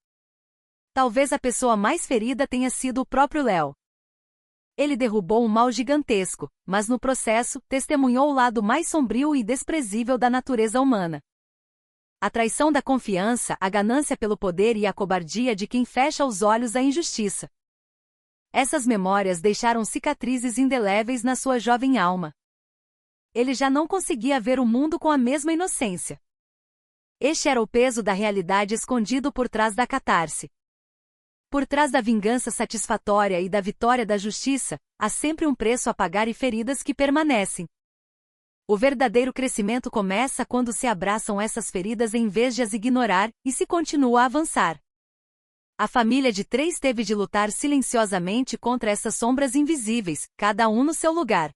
Talvez a pessoa mais ferida tenha sido o próprio Léo. Ele derrubou um mal gigantesco, mas no processo, testemunhou o lado mais sombrio e desprezível da natureza humana. A traição da confiança, a ganância pelo poder e a cobardia de quem fecha os olhos à injustiça. Essas memórias deixaram cicatrizes indeléveis na sua jovem alma. Ele já não conseguia ver o mundo com a mesma inocência. Este era o peso da realidade escondido por trás da catarse. Por trás da vingança satisfatória e da vitória da justiça, há sempre um preço a pagar e feridas que permanecem. O verdadeiro crescimento começa quando se abraçam essas feridas em vez de as ignorar, e se continua a avançar. A família de 3 teve de lutar silenciosamente contra essas sombras invisíveis, cada um no seu lugar.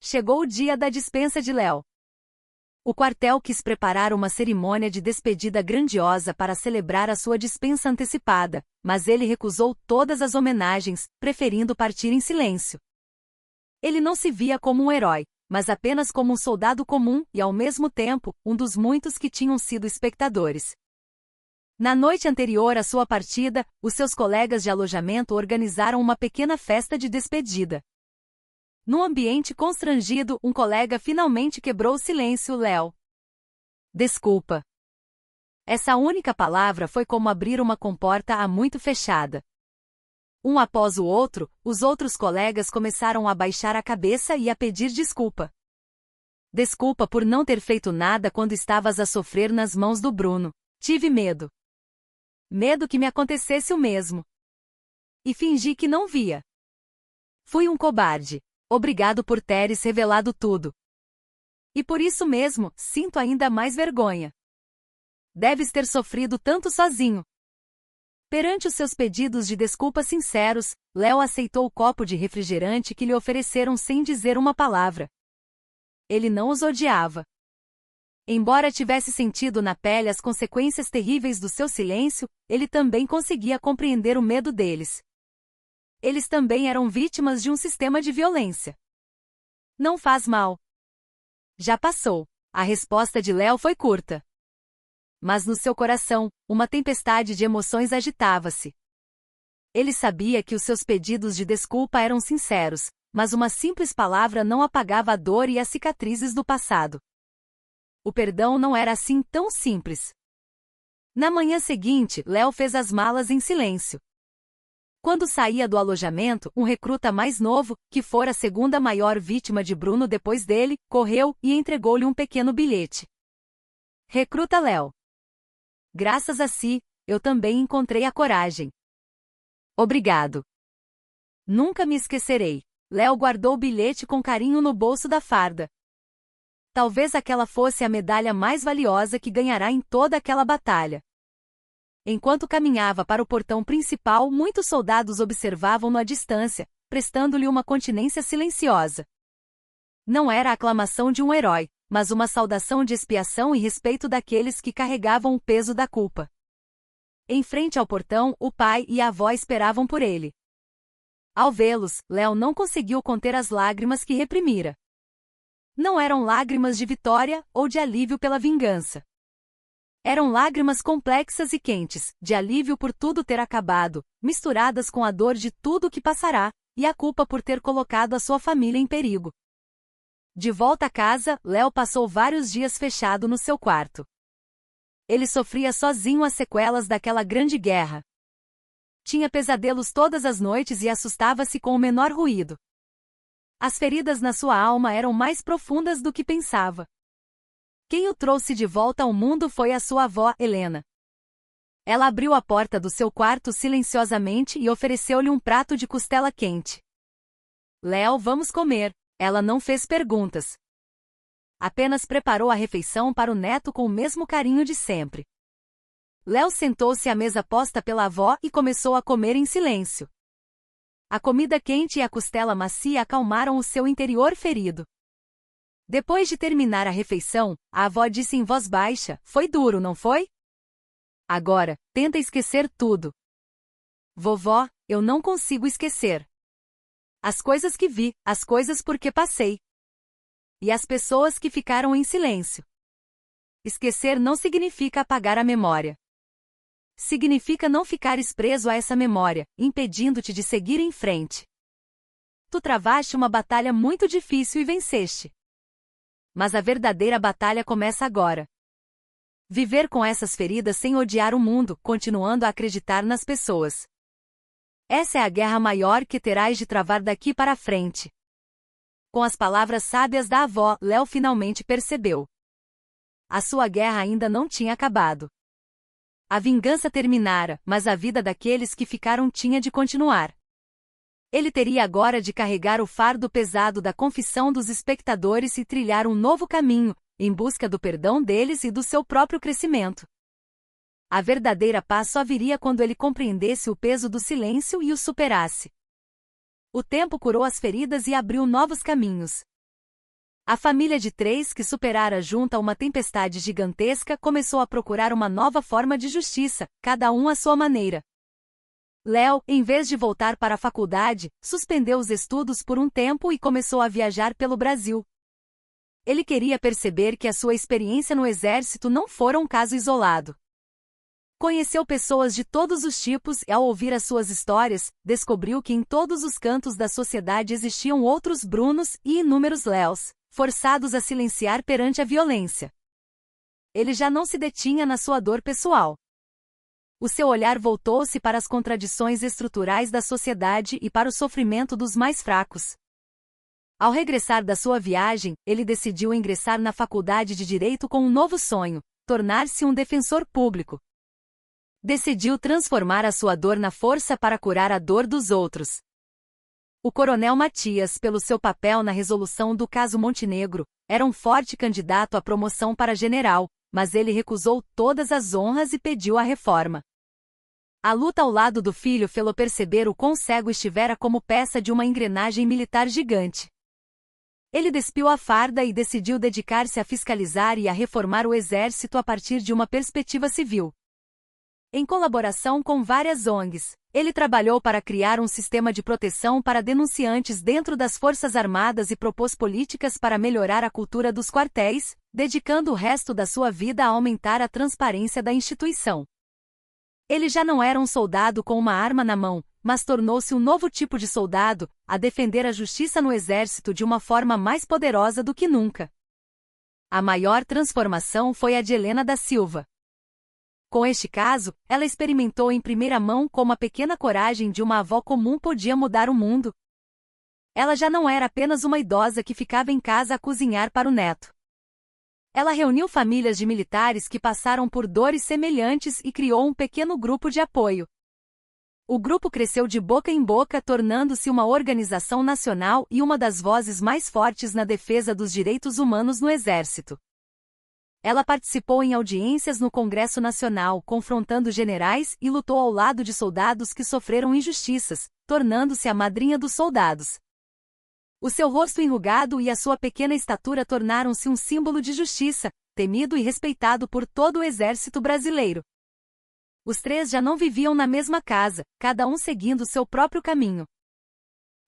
Chegou o dia da dispensa de Léo. O quartel quis preparar uma cerimônia de despedida grandiosa para celebrar a sua dispensa antecipada, mas ele recusou todas as homenagens, preferindo partir em silêncio. Ele não se via como um herói, mas apenas como um soldado comum e, ao mesmo tempo, um dos muitos que tinham sido espectadores. Na noite anterior à sua partida, os seus colegas de alojamento organizaram uma pequena festa de despedida. Num ambiente constrangido, um colega finalmente quebrou o silêncio: Léo. Desculpa. Essa única palavra foi como abrir uma comporta há muito fechada. Um após o outro, os outros colegas começaram a baixar a cabeça e a pedir desculpa. Desculpa por não ter feito nada quando estavas a sofrer nas mãos do Bruno. Tive medo. Medo que me acontecesse o mesmo. E fingi que não via. Fui um cobarde. Obrigado por teres revelado tudo. E por isso mesmo, sinto ainda mais vergonha. Deves ter sofrido tanto sozinho. Perante os seus pedidos de desculpa sinceros, Léo aceitou o copo de refrigerante que lhe ofereceram sem dizer uma palavra. Ele não os odiava. Embora tivesse sentido na pele as consequências terríveis do seu silêncio, ele também conseguia compreender o medo deles. Eles também eram vítimas de um sistema de violência. Não faz mal. Já passou. A resposta de Léo foi curta. Mas no seu coração, uma tempestade de emoções agitava-se. Ele sabia que os seus pedidos de desculpa eram sinceros, mas uma simples palavra não apagava a dor e as cicatrizes do passado. O perdão não era assim tão simples. Na manhã seguinte, Léo fez as malas em silêncio. Quando saía do alojamento, um recruta mais novo, que fora a segunda maior vítima de Bruno depois dele, correu e entregou-lhe um pequeno bilhete. Recruta Léo. Graças a si, eu também encontrei a coragem. Obrigado. Nunca me esquecerei. Léo guardou o bilhete com carinho no bolso da farda. Talvez aquela fosse a medalha mais valiosa que ganhará em toda aquela batalha. Enquanto caminhava para o portão principal, muitos soldados observavam-no à distância, prestando-lhe uma continência silenciosa. Não era a aclamação de um herói, mas uma saudação de expiação e respeito daqueles que carregavam o peso da culpa. Em frente ao portão, o pai e a avó esperavam por ele. Ao vê-los, Léo não conseguiu conter as lágrimas que reprimira. Não eram lágrimas de vitória ou de alívio pela vingança. Eram lágrimas complexas e quentes, de alívio por tudo ter acabado, misturadas com a dor de tudo o que passará, e a culpa por ter colocado a sua família em perigo. De volta a casa, Léo passou vários dias fechado no seu quarto. Ele sofria sozinho as sequelas daquela grande guerra. Tinha pesadelos todas as noites e assustava-se com o menor ruído. As feridas na sua alma eram mais profundas do que pensava. Quem o trouxe de volta ao mundo foi a sua avó, Helena. Ela abriu a porta do seu quarto silenciosamente e ofereceu-lhe um prato de costela quente. Léo, vamos comer. Ela não fez perguntas. Apenas preparou a refeição para o neto com o mesmo carinho de sempre. Léo sentou-se à mesa posta pela avó e começou a comer em silêncio. A comida quente e a costela macia acalmaram o seu interior ferido. Depois de terminar a refeição, a avó disse em voz baixa: "Foi duro, não foi? Agora, tenta esquecer tudo." "Vovó, eu não consigo esquecer. As coisas que vi, as coisas por que passei. E as pessoas que ficaram em silêncio. Esquecer não significa apagar a memória. Significa não ficares preso a essa memória, impedindo-te de seguir em frente. Tu travaste uma batalha muito difícil e venceste. Mas a verdadeira batalha começa agora. Viver com essas feridas sem odiar o mundo, continuando a acreditar nas pessoas. Essa é a guerra maior que terás de travar daqui para frente." Com as palavras sábias da avó, Léo finalmente percebeu. A sua guerra ainda não tinha acabado. A vingança terminara, mas a vida daqueles que ficaram tinha de continuar. Ele teria agora de carregar o fardo pesado da confissão dos espectadores e trilhar um novo caminho, em busca do perdão deles e do seu próprio crescimento. A verdadeira paz só viria quando ele compreendesse o peso do silêncio e o superasse. O tempo curou as feridas e abriu novos caminhos. A família de três, que superara junto a uma tempestade gigantesca, começou a procurar uma nova forma de justiça, cada um à sua maneira. Léo, em vez de voltar para a faculdade, suspendeu os estudos por um tempo e começou a viajar pelo Brasil. Ele queria perceber que a sua experiência no exército não fora um caso isolado. Conheceu pessoas de todos os tipos e, ao ouvir as suas histórias, descobriu que em todos os cantos da sociedade existiam outros Brunos e inúmeros Léos, forçados a silenciar perante a violência. Ele já não se detinha na sua dor pessoal. O seu olhar voltou-se para as contradições estruturais da sociedade e para o sofrimento dos mais fracos. Ao regressar da sua viagem, ele decidiu ingressar na faculdade de Direito com um novo sonho: tornar-se um defensor público. Decidiu transformar a sua dor na força para curar a dor dos outros. O coronel Matias, pelo seu papel na resolução do caso Montenegro, era um forte candidato à promoção para general, mas ele recusou todas as honras e pediu a reforma. A luta ao lado do filho fê-lo perceber o quão cego estivera como peça de uma engrenagem militar gigante. Ele despiu a farda e decidiu dedicar-se a fiscalizar e a reformar o exército a partir de uma perspectiva civil. Em colaboração com várias ONGs, ele trabalhou para criar um sistema de proteção para denunciantes dentro das Forças Armadas e propôs políticas para melhorar a cultura dos quartéis, dedicando o resto da sua vida a aumentar a transparência da instituição. Ele já não era um soldado com uma arma na mão, mas tornou-se um novo tipo de soldado, a defender a justiça no exército de uma forma mais poderosa do que nunca. A maior transformação foi a de Helena da Silva. Com este caso, ela experimentou em primeira mão como a pequena coragem de uma avó comum podia mudar o mundo. Ela já não era apenas uma idosa que ficava em casa a cozinhar para o neto. Ela reuniu famílias de militares que passaram por dores semelhantes e criou um pequeno grupo de apoio. O grupo cresceu de boca em boca, tornando-se uma organização nacional e uma das vozes mais fortes na defesa dos direitos humanos no Exército. Ela participou em audiências no Congresso Nacional, confrontando generais e lutou ao lado de soldados que sofreram injustiças, tornando-se a madrinha dos soldados. O seu rosto enrugado e a sua pequena estatura tornaram-se um símbolo de justiça, temido e respeitado por todo o exército brasileiro. Os três já não viviam na mesma casa, cada um seguindo seu próprio caminho.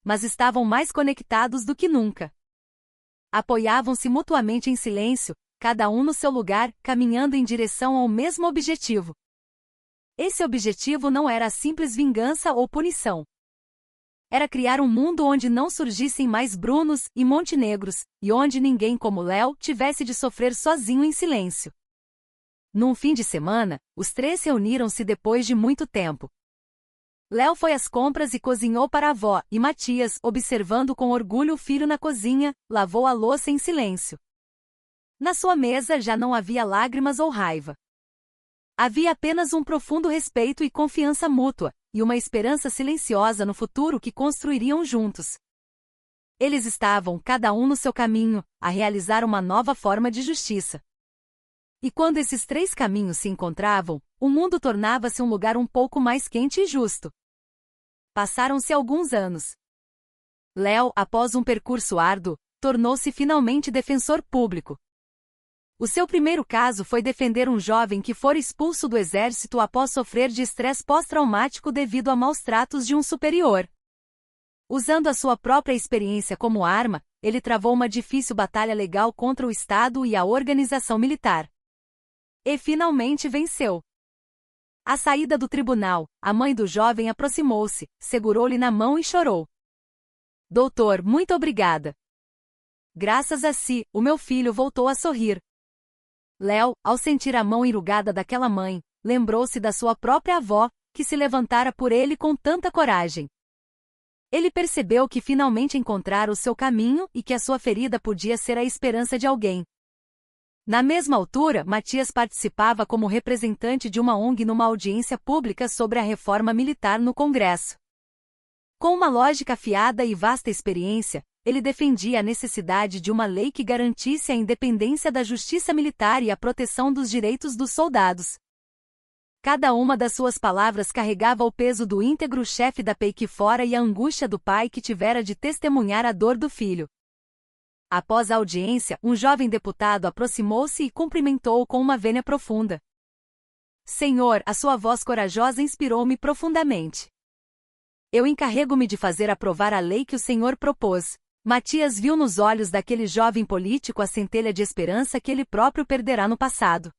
Mas estavam mais conectados do que nunca. Apoiavam-se mutuamente em silêncio, cada um no seu lugar, caminhando em direção ao mesmo objetivo. Esse objetivo não era a simples vingança ou punição. era criar um mundo onde não surgissem mais Brunos e Montenegros, e onde ninguém como Léo tivesse de sofrer sozinho em silêncio. Num fim de semana, os três reuniram-se depois de muito tempo. Léo foi às compras e cozinhou para a avó, e Matias, observando com orgulho o filho na cozinha, lavou a louça em silêncio. Na sua mesa já não havia lágrimas ou raiva. Havia apenas um profundo respeito e confiança mútua, e uma esperança silenciosa no futuro que construiriam juntos. Eles estavam, cada um no seu caminho, a realizar uma nova forma de justiça. E quando esses três caminhos se encontravam, o mundo tornava-se um lugar um pouco mais quente e justo. Passaram-se alguns anos. Léo, após um percurso árduo, tornou-se finalmente defensor público. O seu primeiro caso foi defender um jovem que fora expulso do exército após sofrer de estresse pós-traumático devido a maus tratos de um superior. Usando a sua própria experiência como arma, ele travou uma difícil batalha legal contra o Estado e a organização militar. E finalmente venceu. À saída do tribunal, a mãe do jovem aproximou-se, segurou-lhe na mão e chorou. Doutor, muito obrigada. Graças a si, o meu filho voltou a sorrir. Léo, ao sentir a mão enrugada daquela mãe, lembrou-se da sua própria avó, que se levantara por ele com tanta coragem. Ele percebeu que finalmente encontrara o seu caminho e que a sua ferida podia ser a esperança de alguém. Na mesma altura, Matias participava como representante de uma ONG numa audiência pública sobre a reforma militar no Congresso. Com uma lógica afiada e vasta experiência, ele defendia a necessidade de uma lei que garantisse a independência da justiça militar e a proteção dos direitos dos soldados. Cada uma das suas palavras carregava o peso do íntegro chefe da PEI fora e a angústia do pai que tivera de testemunhar a dor do filho. Após a audiência, um jovem deputado aproximou-se e cumprimentou-o com uma vênia profunda. Senhor, a sua voz corajosa inspirou-me profundamente. Eu encarrego-me de fazer aprovar a lei que o senhor propôs. Matias viu nos olhos daquele jovem político a centelha de esperança que ele próprio perderá no passado.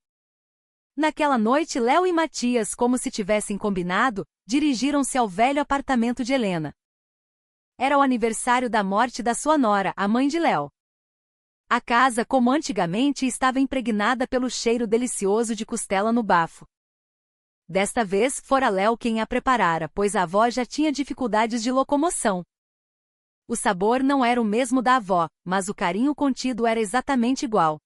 Naquela noite, Léo e Matias, como se tivessem combinado, dirigiram-se ao velho apartamento de Helena. Era o aniversário da morte da sua nora, a mãe de Léo. A casa, como antigamente, estava impregnada pelo cheiro delicioso de costela no bafo. Desta vez, fora Léo quem a preparara, pois a avó já tinha dificuldades de locomoção. O sabor não era o mesmo da avó, mas o carinho contido era exatamente igual.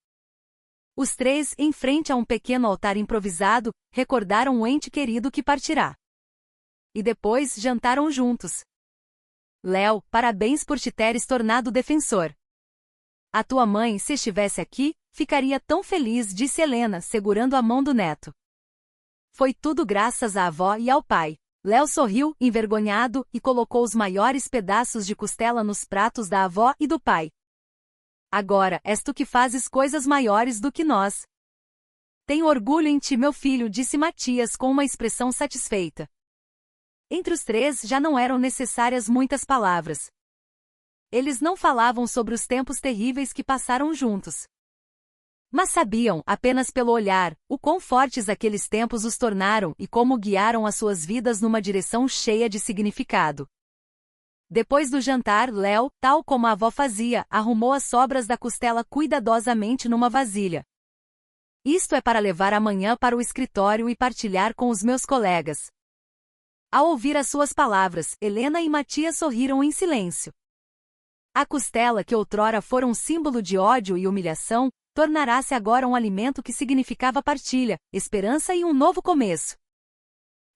Os três, em frente a um pequeno altar improvisado, recordaram o ente querido que partirá. E depois jantaram juntos. Léo, parabéns por te teres tornado defensor. A tua mãe, se estivesse aqui, ficaria tão feliz, disse Helena, segurando a mão do neto. Foi tudo graças à avó e ao pai. Léo sorriu, envergonhado, e colocou os maiores pedaços de costela nos pratos da avó e do pai. Agora, és tu que fazes coisas maiores do que nós. Tenho orgulho em ti, meu filho, disse Matias com uma expressão satisfeita. Entre os três já não eram necessárias muitas palavras. Eles não falavam sobre os tempos terríveis que passaram juntos. Mas sabiam, apenas pelo olhar, o quão fortes aqueles tempos os tornaram e como guiaram as suas vidas numa direção cheia de significado. Depois do jantar, Léo, tal como a avó fazia, arrumou as sobras da costela cuidadosamente numa vasilha. Isto é para levar amanhã para o escritório e partilhar com os meus colegas. Ao ouvir as suas palavras, Helena e Matias sorriram em silêncio. A costela que outrora fora um símbolo de ódio e humilhação, tornará-se agora um alimento que significava partilha, esperança e um novo começo.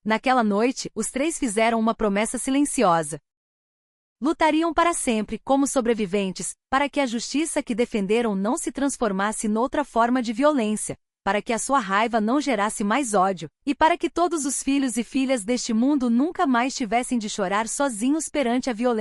Naquela noite, os três fizeram uma promessa silenciosa. Lutariam para sempre, como sobreviventes, para que a justiça que defenderam não se transformasse noutra forma de violência, para que a sua raiva não gerasse mais ódio, e para que todos os filhos e filhas deste mundo nunca mais tivessem de chorar sozinhos perante a violência